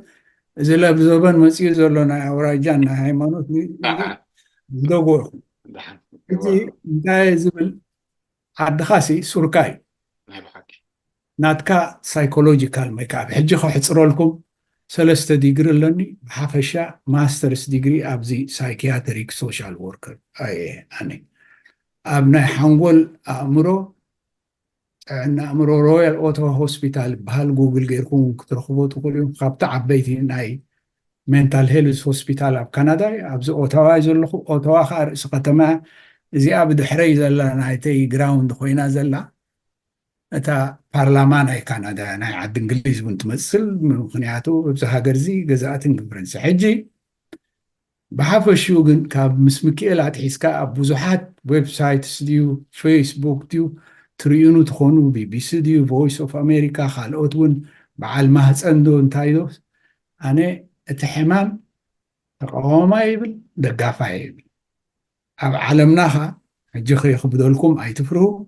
إذا لا بزبان مسير زلنا أوراجان هايمانوت دوغور إذا داي زبل عد خاسي سوركاي ناتكا سايكولوجيكال ميكاب حجي خو حصرو لكم 3 ديجري لني بحفشا ماسترز ديجري أبزي سايكياتريك سوشيال ووركر أي أني أبناء حنقول أمرو أمرو رويال أوتو هوسبيتال بهال جوجل غيركم ترخبوا تقولون خابت عبيتي ناي منتال هيلث هوسبيتال أب كندا أبز أوتوا يزلخو أوتوا خار سقطما زي أبد حري زلا ناي تي جراوند خوينا زلا أتا برلمان أي كندا ناي عد إنجليز بنت مثل من خنياتو بزها جرزي جزاتين برنس حجي بحفشو جن كاب مسمكيل عتحسكا بوزحات ويب سايتس ديو فيسبوك ديو تريونو تخونو BBC ديو فويس اوف امريكا خالقوتون بعال ما هتصندو انتايدو انا اتحمام تقوما يبل دقافا يبل اب عالمناها حجي يخبدو لكم اي تفرهو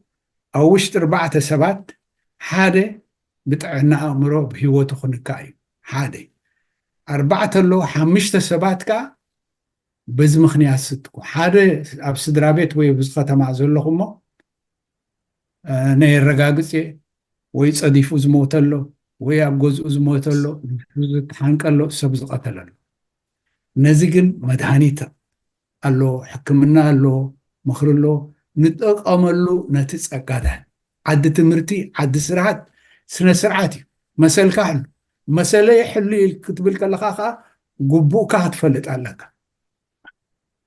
او وشت 4 سبات حادة بتعنا امرو بهيوتو خنكاي حادة 4 لو 5 سبات كا بز مخنيات ستكو حادة أب سدرابيت وي بز ختم زلهم نير رقاقسي وي صديفو زموتلو وي أب جزء زموتلو تحنقلو سبز قتللو نزيقن مدهانيتا اللو حكمنا اللو مخرلو نتقاملو نتسقادان عد تمرتي عد سرعات سنة سرعاتي مسألة كحل مسألة يحلي كتبلك اللخاخة قبوك هتفلت عليك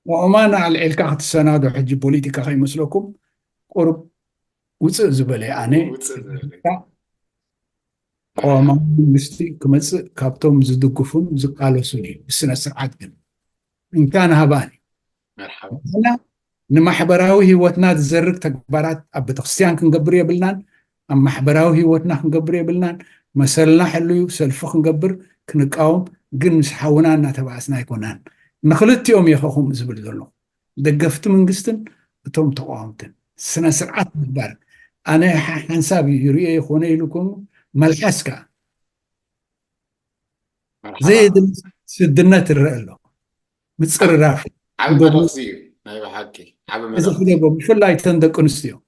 وأمانة على الكاخت السنة حج بوليتيكا خي مسلكم قرب وصل زبالة يعني وما مستي كمس كابتوم زدقفون زقالو سوني السنة سرعات جن إن كان هباني مرحبا أنا نمحبراوي هوتنا تزرق تكبارات أب تخصيان كنقبرية بلنان أم محبراوي هوتنا كنقبرية بلنان مسألنا حلو سلفخ نقبر كنقاوم قن مسحاونا نتبعسنا يكونان نخلت يوم يخوهم زبل ذلو دقفت من قستن توم تقوامتن سنة سرعات بالبار أنا حنسابي يريد يخوني لكم ملحسكا زي سدنات الرئلو متصر رافي عبد تفسير نايبا حكي عبد إذا خليبا بفلا يتندق أنستيو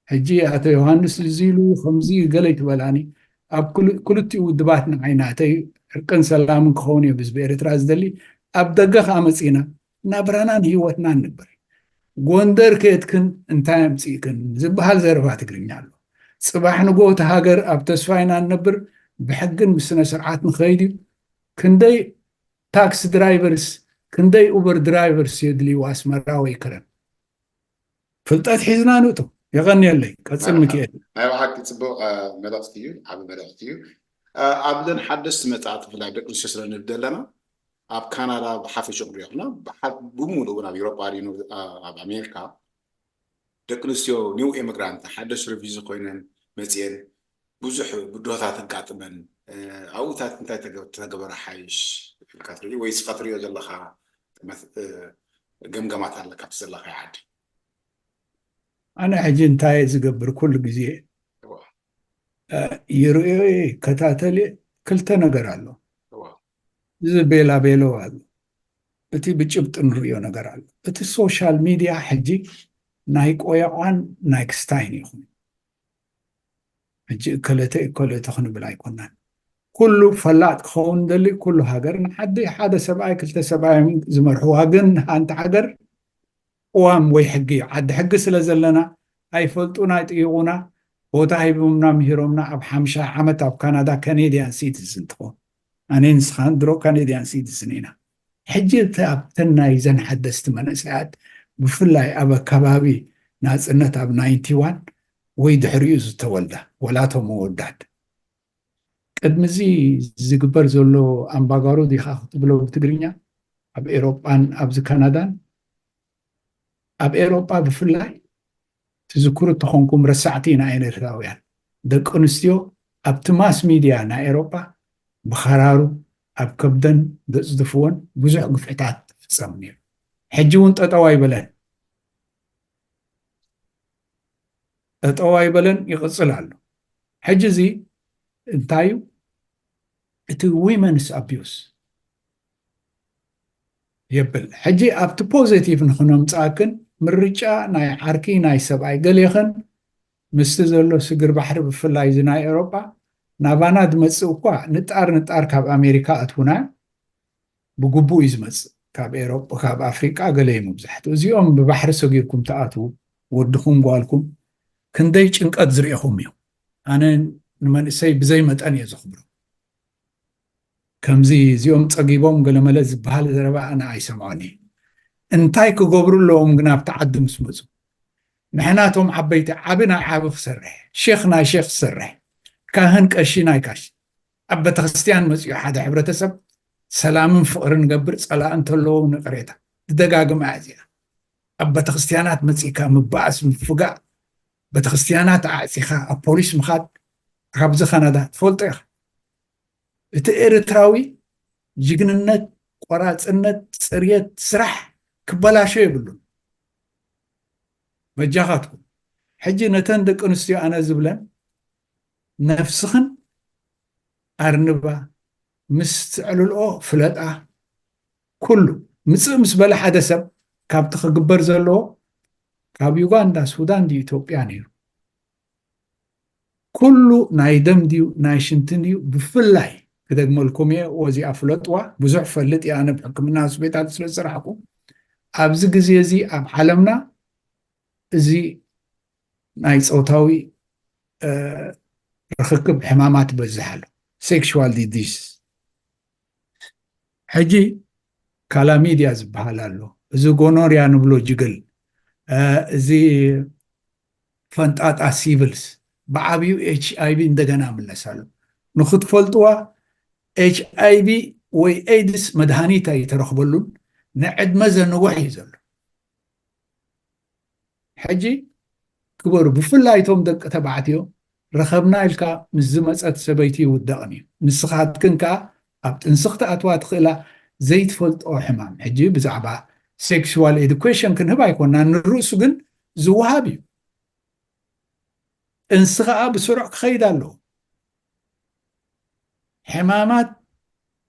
حجي أتى يوهانس زيلو خمزي قليت بلاني أب كل ودباتنا عيناتي كن سلام كوني بزبيرت راز دلي أب دقة خامسينا نبرانان هيوتنا نبر غوندر كيتكن انتاي مصيكن زبحال زرفات قرينيالو صباح نقوت هاجر أب تسفاينا نبر بحقن بسنة سرعات نخيدي ክንደይ ታክሲ ድራይቨርስ ክንደይ ኡበር ድራይቨርስ የድልዩ ኣስመራ ወይ ከረን ፍልጠት ሒዝና ንእቱ የቐኒየለይ ቀፅል ምክኤል ናይ ባሓቂ ፅቡቕ መልእኽቲ እዩ ዓብ መልእኽቲ እዩ ኣብዘን ሓደስቲ መፅኣት ብፍላይ ደቂ ኣንስትዮ ስለንብል ዘለና ኣብ ካናዳ ብሓፈሽ ንሪኦ ኢና ብሙሉእ እውን ኣብ ኤውሮጳ ኣብ ኣሜሪካ ደቂ ኣንስትዮ ኒው ኤሚግራንት ሓደሽ ሪፊጂ ኮይነን መፅአን ብዙሕ ብድሆታት ኣጋጥመን ኣብኡታት እንታይ ተገበረ ሓይሽ ኢልካ ትርኢ ወይ ስኻ ትሪኦ ዘለካ ገምገማት ኣለካ ኣብቲ ዘለካ ዓዲ ኣነ ሕጂ እንታይ ዝገብር ኩሉ ግዜ ይርኦ ከታተል ክልተ ነገር ኣሎ እዚ ቤላ ቤሎ ኣሎ እቲ ብጭብጥ ንሪኦ ነገር ኣሎ እቲ ሶሻል ሚድያ ሕጂ ናይ ቆያቋን ናይ ክስታይን ይኹን ሕጂ እከለተ ክንብል ኣይኮናን ኩሉ ፈላጥ ክኸውን ደሊ ኩሉ ሃገር ንሓዲ ሓደ ሰብኣይ ክልተ ሰብኣይ ዝመርሕዋ ግን ሓንቲ ሃገር ቅዋም ወይ ሕጊ ዓዲ ሕጊ ስለ ዘለና ኣይፈልጡና ይጥይቁና ቦታ ሂቦምና ምሂሮምና ኣብ 50 ዓመት ኣብ ካናዳ ካኔድያን ሲቲዝን ትኾን ኣነ ንስኻን ድሮ ካኔድያን ሲቲዝን ኢና ሕጂ ኣብተን ናይ ዘን ሓደስቲ መንእሰያት ብፍላይ ኣብ ከባቢ ናፅነት ኣብ 91 ወይ ድሕሪኡ ዝተወልዳ ወላቶም ወዳድ ቅድሚዚ ዝግበር ዘሎ ኣምባጓሮ ዲኻ ክትብሎ ብትግርኛ ኣብ ኤውሮጳን ኣብዚ ካናዳን ኣብ ኤውሮጳ ብፍላይ ትዝክሩ ተኾንኩም ረሳዕቲ ኢና ኤርትራውያን ደቂ ኣንስትዮ ኣብቲ ማስ ሚድያ ናይ ኤውሮጳ ብኸራሩ ኣብ ከብደን ዘፅድፍዎን ብዙሕ ግፍዕታት ፍፀም ነይሩ ሕጂ እውን ጠጠዋ ይበለን ጠጠዋ ይበለን ይቕፅል ኣሎ ሕጂ እዚ እንታይ እዩ እቲ ዊመንስ ኣቢዩስ የብል ሕጂ ኣብቲ ፖዚቲቭ ንክነምፃክን ምርጫ ናይ ዓርኪ ናይ ሰብኣይ ገሌኽን ምስቲ ዘሎ ስግር ባሕሪ ብፍላይ እዚ ናይ ኤውሮጳ ናባና ድመፅእ እኳ ንጣር ካብ ኣሜሪካ ኣትውና ብግቡእ እዩ ዝመፅእ ካብ ኤውሮጳ ካብ ኣፍሪቃ ገለ መብዛሕትኡ እዚኦም ብባሕሪ ሰጊርኩም ተኣትዉ ወድኹም ጓልኩም ክንደይ ጭንቀት ዝርኢኹም እዩ ኣነ ንመንእሰይ ብዘይ መጠን እየ ዘኽብሮ ከምዚ እዚኦም ፀጊቦም ገለመለ ዝበሃል ዘረባ ኣነ ኣይሰምዖኒ እንታይ ክገብሩ ኣለዎም ግን ኣብቲ ዓዲ ምስ መፁ ንሕናቶም ዓበይቲ ዓብ ናይ ዓብ ክሰርሕ ሼክ ናይ ሼክ ክሰርሕ ካህን ቀሺ ናይ ካሽ ኣብ ቤተክርስትያን መፅኡ ሓደ ሕብረተሰብ ሰላምን ፍቅርን ገብር ፀላእ እንተለዎ ንቅሬታ ትደጋግማ እዚኣ ኣብ ቤተክርስትያናት መፅእካ ምባእስ ምፍጋእ ቤተክርስትያናት ኣዕፂኻ ኣብ ፖሊስ ምኻድ ካብዚ ካናዳ ትፈልጦ ኢኻ እቲ ኤርትራዊ ጅግንነት ቆራፅነት ፅርየት ስራሕ ክበላሾ የብሉን መጃኻትኩም ሕጂ ነተን ደቂ ኣንስትዮ ኣነ ዝብለን ነፍስኽን ኣርንባ ምስ ትዕልልኦ ፍለጣ ኩሉ ምፅእ ምስ በለ ሓደ ሰብ ካብቲ ክግበር ዘለዎ ካብ ዩጋንዳ ሱዳን ድዩ ኢትዮጵያ ነይሩ ኩሉ ናይ ደም ድዩ ናይ ሽንትን ድዩ ብፍላይ ክደግመልኩም እየ ወዚኣ ፍለጥዋ ብዙሕ ፈልጥ እየ ኣነ ብሕክምና ሆስፒታል ስለ ዝስራሕኩ ኣብዚ ግዜ እዚ ኣብ ዓለምና እዚ ናይ ፀውታዊ ርክክብ ሕማማት በዝሕ ኣሎ ሴክሹዋል ዲዲዝ ሕጂ ካላሚድያ ዝበሃል ኣሎ እዚ ጎኖርያ ንብሎ ጅግል እዚ ፈንጣጣ ሲቪልስ ብዓብዩ ኤችኣይቪ እንደገና ምለስ ኣሎ ንክትፈልጥዋ ኤችኣይቪ ወይ ኤድስ መድሃኒት ኣይተረኽበሉን ንዕድመ ዘንውሕ እዩ ዘሎ ሕጂ ክበሩ ብፍላይቶም ደቂ ተባዕትዮ ረኸብና ኢልካ ምስ ዝመፀት ሰበይቲ ይውደቕን እዩ ንስኻትክን ከዓ ኣብ ጥንስኽ ተኣትዋ ትኽእላ ዘይትፈልጦ ሕማም ሕጂ ብዛዕባ ሴክሽዋል ኤዱኬሽን ክንህብ ኣይኮና ንርእሱ ግን ዝወሃብ እዩ እንስ ከዓ ብስሩዕ ክኸይድ ኣለዎ ሕማማት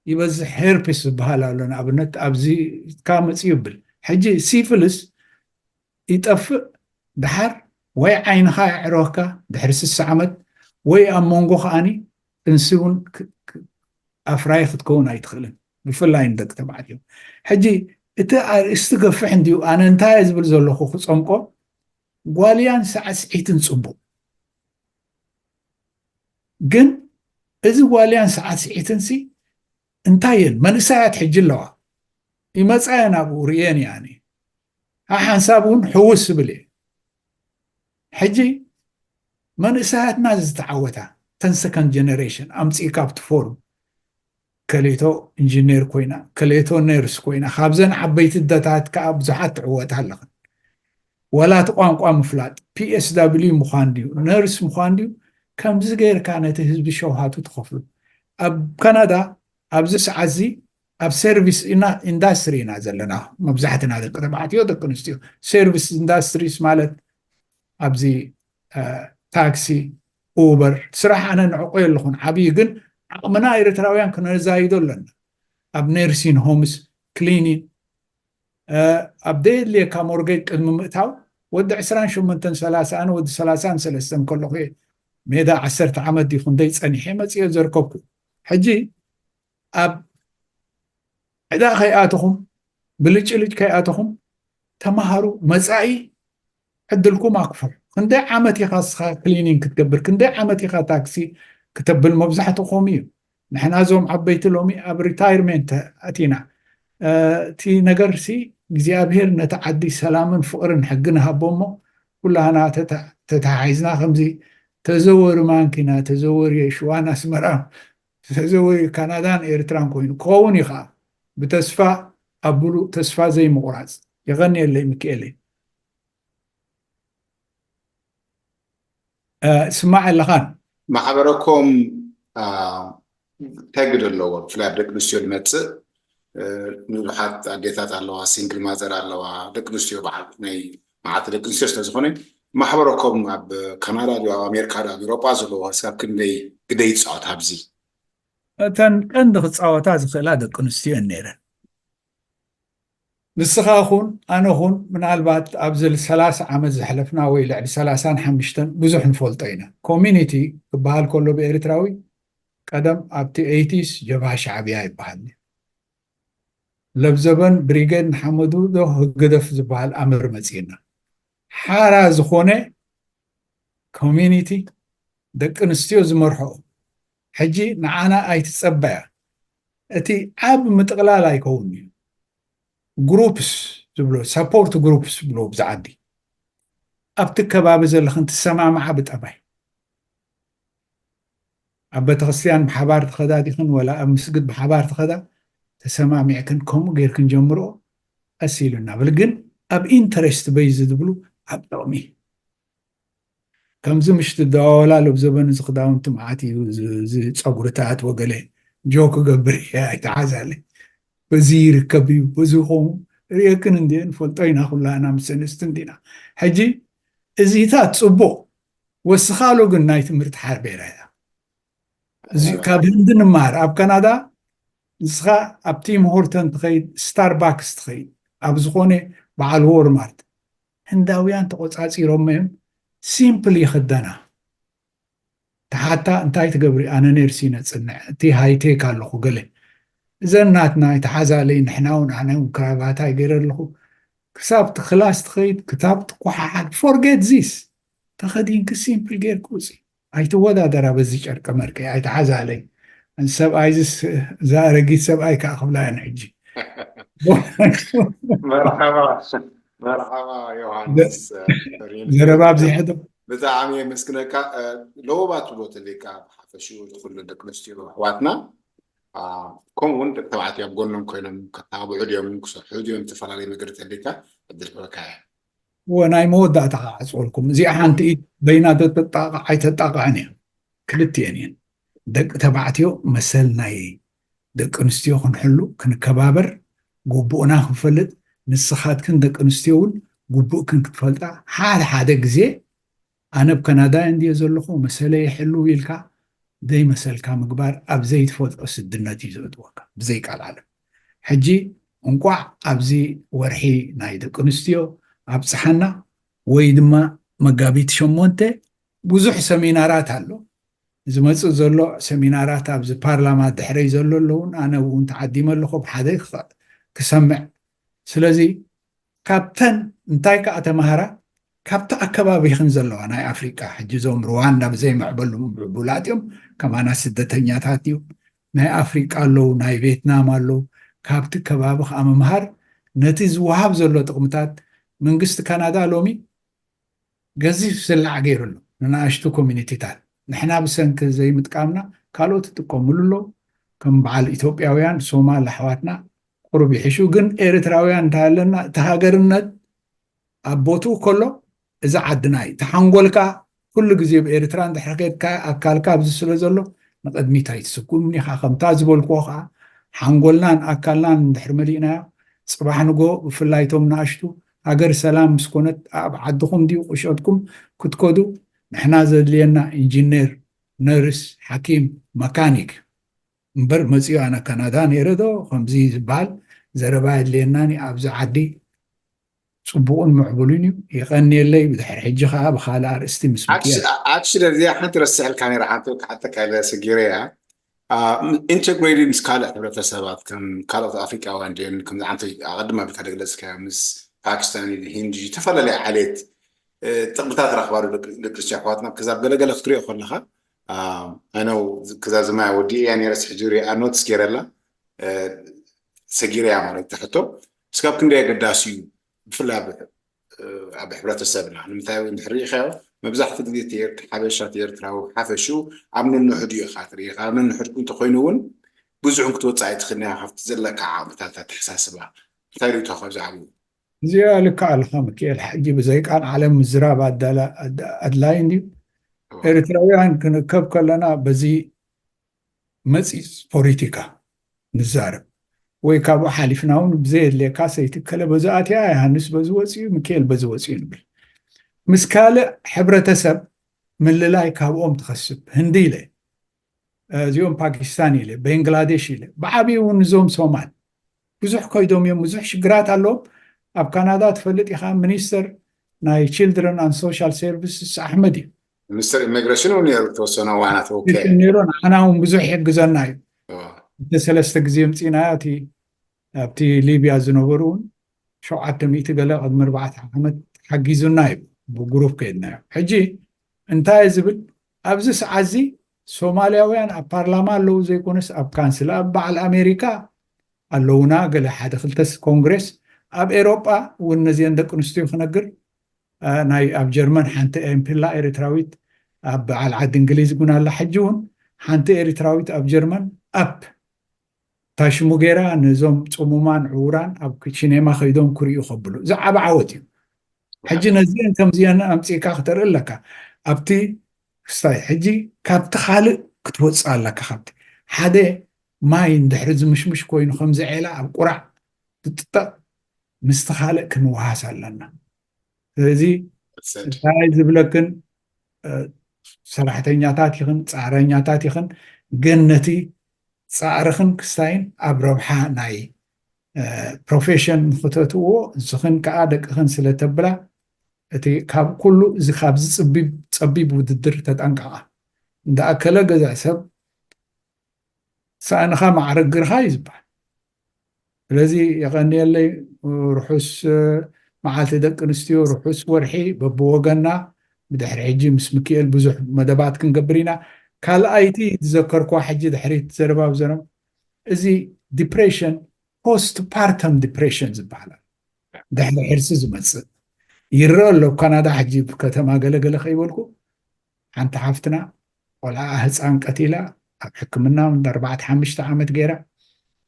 ይበዝሕ ሄርፒስ ዝበሃል ኣሎ ንኣብነት ኣብዚ ካ መፂ ይብል ሕጂ ሲፍልስ ይጠፍእ ድሓር ወይ ዓይንኻ ይዕረወካ ድሕሪ 60 ዓመት ወይ ኣብ መንጎ ከዓኒ እንሲ እውን ኣፍራይ ክትከውን ኣይትኽእልን ብፍላይ ንደቂ ተባዕትዮ ሕጂ እቲ ኣርእስቲ ገፍሕ እንድዩ ኣነ እንታይ ዝብል ዘለኹ ክፀምቆ ጓልያን ሳዕስዒትን ፅቡቅ ግን እዚ ጓልያን ሳዕስዒትን ሲ انتاين منسايات حج اللوا يمصاين ابو ريان يعني حسابون حوس بلي حجي منسايات ناس تعوتها 10 second generation امصي كابت فورم كليتو انجينير كوينا كليتو نيرس كوينا خابزن حبيت الداتات كابزحات عوتها لخن ولا تقوانقوا مفلات بي اس دبليو مخانديو نيرس مخانديو كم زغير كانت حزب شوهاتو تخفل اب كندا ابز سعزي اب سيرفيس اندستري نازلنا مبزحتنا هذا قطعات يودك نستيو سيرفيس اندستريز مالت ابزي تاكسي اوبر صراحه انا نعقيل لكم عبي جن عقمنا ايرتراويان كنا زايدو لنا اب نيرسين هومس كلينين ابديت لي كامورجيت الممتاو ود 28 30 انا ود 30 سلسن كله خي ميدا 10 عمد يكون دي صنيحه مصي زركوكو حجي اب عدا خياتهم بلጭልጭ كياتهم تمهروا مصاي عدلكم اكفر كندي عمت يخاص كلينينج كتقبر كندي عمت يخا تاكسي كتبل مبزحتكم يو نحن زوم عبيت لومي اب ريتايرمنت اتينا تي نجرسي እግዚአብሔር ነተዓዲ ሰላምን ፍቅርን ሕግን ሃቦሞ ኩላና ተታሓይዝና ከምዚ ተዘወሩ ማንኪና ተዘወሩ የሽዋን ኣስመራ ተዘወሩ ካናዳን ኤርትራን ኮይኑ ክኸውን ይኸዓ ብተስፋ ኣቡሉ ተስፋ ዘይምቑራፅ ይቐኒየለይ ሚክኤለይ ስማዕ ኣለኻን ማሕበረኩም ተግድ ኣለዎ ብፍላይ ደቂ ኣንስትዮ ዝመፅእ ንብሓት ኣዴታት ኣለዋ ሲንግል ማዘር ኣለዋ ደቂ ኣንስትዮ በዓል ናይ መዓልቲ ደቂ ኣንስትዮ ስለዝኾነ ማሕበረኩም ኣብ ካናዳ ድዩ ኣብ ኣሜሪካ ድዩ ኣብ ኤውሮጳ ዘለዎ ክሳብ ክንደይ ግደ ይፃወት ኣብዚ እተን ቀንዲ ክፃወታ ዝኽእላ ደቂ ኣንስትዮ እየን ነይረን ንስኻ ኹን ኣነ ኹን ምናልባት ኣብዚ 30 ዓመት ዘሕለፍና ወይ ልዕሊ 35 ብዙሕ ንፈልጦ ኢና ኮሚኒቲ ክበሃል ከሎ ብኤርትራዊ ቀደም ኣብቲ 80s ጀብሃ ሻዕብያ ይበሃል ለብዘበን ብሪጌድ ንሓመዱ ዶ ህግደፍ ዝበሃል ኣምር መፂና ሓራ ዝኾነ ኮሚኒቲ ደቂ ኣንስትዮ ዝመርሕኦ ሕጂ ንዓና ኣይትፀበያ እቲ ዓብ ምጥቕላል ኣይከውን እዩ ግሩፕስ ዝብሎ ሰፖርት ግሩፕስ ዝብሎ ብዝዓዲ ኣብቲ ከባቢ ዘለኽን ትሰማምዓ ብጠባይ ኣብ ቤተክርስትያን ብሓባር ትኸዳ ዲኽን ወላ ኣብ ምስግድ ብሓባር ትኸዳ ተሰማሚዕክን ከምኡ ጌርክን ጀምሮ ኣሲሉና ብል ግን ኣብ ኢንተረስት በይዝ ዝብሉ ኣብ ጥቕሚ ከምዚ ምሽቲ ደዋወላሉ ብዘበኑ ዝክዳውንቲ መዓት እዩ ፀጉርታት ወገለ ጆክ ገብር እየ ኣይተሓዛለ በዚ ይርከብ እዩ በዚ ኾኑ ርየክን እንዴ ንፈልጦ ኢና ኩላና ምስ ኣንስቲ እንዲና ሕጂ እዚታት ፅቡቕ ወስኻሉ ግን ናይ ትምህርቲ ሓርቤራ እያ ካብ ህንዲ ንመሃር ኣብ ካናዳ ንስኻ ኣብ ቲም ሆርተን ትኸይድ ስታርባክስ ትኸይድ ኣብ ዝኾነ በዓል ዎርማርት ህንዳውያን ተቆፃፂሮም እዮም ሲምፕል ይኽደና ተሓታ እንታይ ትገብሪ ኣነ ነርሲ ነፅንዕ እቲ ሃይቴክ ኣለኹ ገለ እዘን ናትና ይተሓዛለይ ንሕና እውን ኣነ እውን ክራቫታ ይገይረ ኣለኹ ክሳብ ቲ ክላስ ትኸይድ ክታብ ትቆሓሓል ፎርጌት ዚስ ተኸዲንክ ሲምፕል ጌርክ ውፅእ ኣይትወዳደራ በዚ ጨርቀ መርቀ ኣይተሓዛለይ ሰብኣይዝስ ዛረጊት ሰብኣይ ከዓ ክብላየን ሕጂ መርሓባ መርሓባ ዮሃንስ ዘረባ ኣብዚሕዶ ብጣዕሚ የመስግነካ ለወባት ብሎ ተለይካ ብሓፈሽኡ ዝኩሉ ደቂ ኣንስትዮ ኣሕዋትና ከምኡ እውን ደቂ ተባዕትዮ ኣብ ጎኖም ኮይኖም ከታብዑ ድዮም ክሰርሑ ድዮም ዝተፈላለዩ ነገር ተለይካ ዕድል ክበካ እያ ወናይ መወዳእታ ከዓ ኣፅወልኩም እዚኣ ሓንቲ ኢድ በይና ኣይተጣቕዐን እያ ክልትየን እየን ደቂ ተባዕትዮ መሰል ናይ ደቂ ኣንስትዮ ክንሕሉ ክንከባበር ግቡእና ክንፈልጥ ንስኻትክን ደቂ ኣንስትዮ እውን ግቡእክን ክትፈልጣ ሓደ ሓደ ግዜ ኣነ ብ ካናዳ እንድየ ዘለኹ መሰለይ ይሕሉ ኢልካ ዘይመሰልካ ምግባር ኣብ ዘይትፈልጦ ስድነት እዩ ዘእትወካ ብዘይቃልዓለ ሕጂ እንቋዕ ኣብዚ ወርሒ ናይ ደቂ ኣንስትዮ ኣብፅሓና ወይ ድማ መጋቢት 8 ብዙሕ ሰሚናራት ኣሎ ዝመፅእ ዘሎ ሰሚናራት ኣብዚ ፓርላማ ድሕረይ ዘሎ ኣለውን ኣነ እውን ተዓዲመ ኣለኹ ብሓደ ክሰምዕ ስለዚ ካብተን እንታይ ከዓ ተምሃራ ካብቲ ኣከባቢኽን ዘለዋ ናይ ኣፍሪቃ ሕጂ ዞም ሩዋንዳ ብዘይምዕበሉ ምዕቡላት እዮም ከማና ስደተኛታት እዩ ናይ ኣፍሪቃ ኣለዉ ናይ ቪየትናም ኣለዉ ካብቲ ከባቢ ከዓ ምምሃር ነቲ ዝወሃብ ዘሎ ጥቕምታት መንግስቲ ካናዳ ሎሚ ገዚፍ ዝላዕ ገይሩ ኣሎ ንናእሽቱ ኮሚኒቲታት ንሕና ብሰንኪ ዘይምጥቃምና ካልኦት ይጥቀምሉ ኣሎ ከም በዓል ኢትዮጵያውያን ሶማል ኣሕዋትና ቁሩብ ይሕሹ ግን ኤርትራውያን እንተሃለና እቲ ሃገርነት ኣብ ቦትኡ ከሎ እዚ ዓድና እዩ ተሓንጎልካ ኩሉ ግዜ ብኤርትራ እንድሕር ከድካ ኣካልካ ኣብዚ ስለ ዘሎ ንቅድሚት ኣይትስጉምኒ ኢኻ ከምታ ዝበልክዎ ከዓ ሓንጎልናን ኣካልናን እንድሕር መሊእናዮ ፅባሕ ንጎ ብፍላይቶም ንኣሽቱ ሃገር ሰላም ምስ ኮነት ኣብ ዓድኹም ድዩ ቁሸትኩም ክትከዱ ንሕና ዘድልየና ኢንጂነር ነርስ ሓኪም መካኒክ እምበር መፅኡ ኣነ ካናዳ ነይረ ዶ ከምዚ ዝበሃል ዘረባ የድልየናኒ ኣብዚ ዓዲ ፅቡቕን ምዕቡልን እዩ ይቐኒየለይ ብድሕሪ ሕጂ ከዓ ብካልእ ኣርእስቲ ምስ ኣክሽሊ እዚኣ ሓንቲ ረስሕልካ ነይራ ሓንቲ ክዓተ ካለ ሰጊረ እያ ኢንተግሬትድ ምስ ካልእ ሕብረተሰባት ከም ካልኦት ኣፍሪቃውያን ድን ከምዚ ዓንቲ ኣቐድማ ብልካ ደገለፅካ ምስ ፓኪስታን ሂንዲ ተፈላለየ ዓሌት ጥቕምታት ረኽባሉ ደቂ ኣንስትዮ ኣሕዋትና ክዛብ ገለገለ ክትሪኦ ከለካ ኣነው ክዛብ ዝማያ ወዲ እያ ነረስ ሕጂ ሪኣ ኖትስ ገይረላ ሰጊረ እያ ማለት ተሕቶ እስካብ ክንደይ ኣገዳሲ እዩ ብፍላይ ኣብ ሕብረተሰብና ንምንታይ እንድሕር ሪኢኻዮ መብዛሕትኡ ግዜ ሓበሻ ኤርትራዊ ሓፈሹ ኣብ ነንሕዱ ኢኻ ትሪኢኻ ኣብ ነንሕድኩ እንተኮይኑ እውን ብዙሕ ክትወፅእ ኣይትኽእልን ኢኻ ካብቲ ዘለካ ዓቕምታት ኣተሓሳስባ እንታይ ሪኢቶ ካብዚ ዓብዩ እዚኣ ልክዕ ኣለካ ሚካኤል ሕጂ ብዘይቃን ዓለም ምዝራብ ኣድላይ እንድዩ ኤርትራውያን ክንከብ ከለና በዚ መፂፅ ፖለቲካ ንዛረብ ወይ ካብኡ ሓሊፍና እውን ብዘየድልየካ ሰይትከለ በዚ ኣትያ ዮሃንስ በዚ ወፅኡ ሚካኤል በዚ ወፅኡ ንብል ምስ ካልእ ሕብረተሰብ ምልላይ ካብኦም ትኸስብ ህንዲ ኢለ እዚኦም ፓኪስታን ኢለ ቤንግላዴሽ ኢለ ብዓብዪ እውን እዞም ሶማል ብዙሕ ከይዶም እዮም ብዙሕ ሽግራት ኣለዎም ኣብ ካናዳ ትፈልጥ ኢኻ ሚኒስተር ናይ ችልድረን ኣንድ ሶሻል ሰርቪስስ ኣሕመድ እዩ ሚኒስተር ኢሚግሬሽን እውን ነይሩ ተወሰነ እዋናት ነይሩ ንዓና እውን ብዙሕ የግዘና እዩ እቲ ሰለስተ ግዜ ምፂናዮ ኣብቲ ሊብያ ዝነበሩ እውን 700 ገለ ቅድሚ 4 ዓመት ሓጊዙና እዩ ብግሩፕ ከይድናዮ ሕጂ እንታይ ዝብል ኣብዚ ሰዓት እዚ ሶማልያውያን ኣብ ፓርላማ ኣለዉ ዘይኮነስ ኣብ ካንስል ኣብ በዓል ኣሜሪካ ኣለውና ገለ ሓደ ክልተስ ኮንግሬስ ኣብ ኤሮጳ እውን ነዚአን ደቂ ኣንስትዮ ክነግር ናይ ኣብ ጀርመን ሓንቲ ኤምፒላ ኤርትራዊት ኣብ በዓል ዓዲ እንግሊዝ እውን ኣላ ሕጂ እውን ሓንቲ ኤርትራዊት ኣብ ጀርመን ኣፕ ታሽሙ ገይራ ነዞም ፅሙማን ዕውራን ኣብ ሲኔማ ከይዶም ክሪኡ ከብሉ ዝዓበ ዓወት እዩ ሕጂ ነዚአን ከምዚአን ኣምፂካ ክተርኢ ኣለካ ኣብቲ ክስታይ ሕጂ ካብቲ ካልእ ክትወፅእ ኣለካ ካብቲ ሓደ ማይ እንድሕሪ ዝምሽምሽ ኮይኑ ከምዚ ዒላ ኣብ ቁራዕ ትጥጠቕ ምስቲ ካልእ ክንወሃስ ኣለና ስለዚ እንታይ ዝብለክን ሰራሕተኛታት ይኽን ፃዕረኛታት ይኽን ግን ነቲ ፃዕርኽን ክስታይን ኣብ ረብሓ ናይ ፕሮፌሽን ንክተትዎ ንስኽን ከዓ ደቅኽን ስለተብላ እቲ ካብ ኩሉ እዚ ካብዚ ፀቢብ ውድድር ተጠንቀቓ እንዳኣከለ ገዛእ ሰብ ሳእንኻ ማዕረግርኻ እዩ ዝበሃል ስለዚ የቐኒየለይ ርሑስ መዓልቲ ደቂ ኣንስትዮ ርሑስ ወርሒ በብወገና ብድሕሪ ሕጂ ምስ ሚካኤል ብዙሕ መደባት ክንገብር ኢና ካልኣይቲ ዝዘከርኳ ሕጂ ድሕሪት ዘረባብ ዘረብ እዚ ዲፕሬሽን ፖስት ፓርተም ዲፕሬሽን ዝበሃል ድሕሪ ሕርሲ ዝመፅእ ይረአ ኣሎ ካናዳ ሕጂ ከተማ ገለገለ ከይበልኩ ሓንቲ ሓፍትና ቆልዓ ህፃን ቀቲላ ኣብ ሕክምና 4-5 ዓመት ገይራ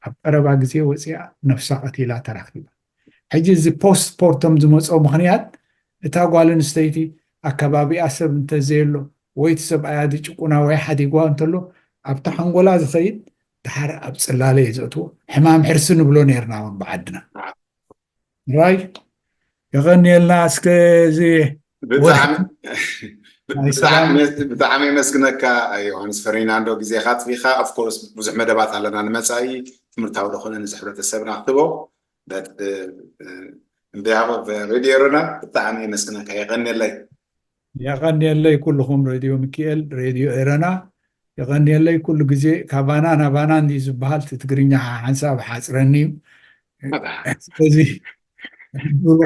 ኣብ ቀረባ ግዜ ወፂኣ ነፍሳ ቀቲላ ተራኺባ ሕጂ እዚ ፖስት ፖርተም ዝመፆ ምክንያት እታ ጓል ኣንስተይቲ ኣከባቢኣ ሰብ እንተዘየሎ ወይ እቲ ሰብኣያ ጭቁና ወይ ሓዲጓ እንተሎ ኣብቲ ሓንጎላ ዝኸይድ ድሓር ኣብ ፅላለ እዩ ዘእትዎ ሕማም ሕርሲ ንብሎ ነርና እውን ብዓድና ራይ የቐኒየልና እስከዚ ብጣዕሚ መስግነካ ዮሃንስ ፈርናንዶ ግዜኻ ጥፊኻ ኣፍኮርስ ብዙሕ መደባት ኣለና ንመፃኢ ትምህርታዊ ዝኾነ ንዚ ሕብረተሰብና ክትቦ እንዲያኸ ሬድዮ ሮና ብጣዕሚ መስግነካ የቐኒየለይ ኩልኩም ሬድዮ ሚካኤል ሬድዮ ኤረና የቐኒየለይ ኩሉ ግዜ ካባና ናባና እንዲ ዝበሃል ትግርኛ ሓንሳብ ሓፅረኒ እዩ ስለዚ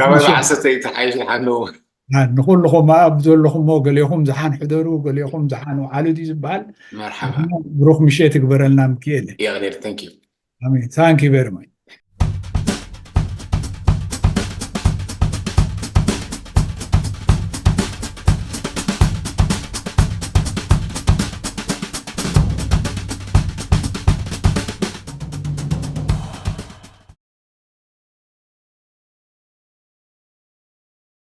ካባቢ ዓሰተይ ተሓይሽ ኣለዎ نخلكم أبذل لكم مو قال لكم زحان حضروا قال لكم زحان وعلو دي زبال مرحبا بروح مشيت قبر لنا مكيلة يا غدير ثانك يو آمين ثانك يو فيري ماتش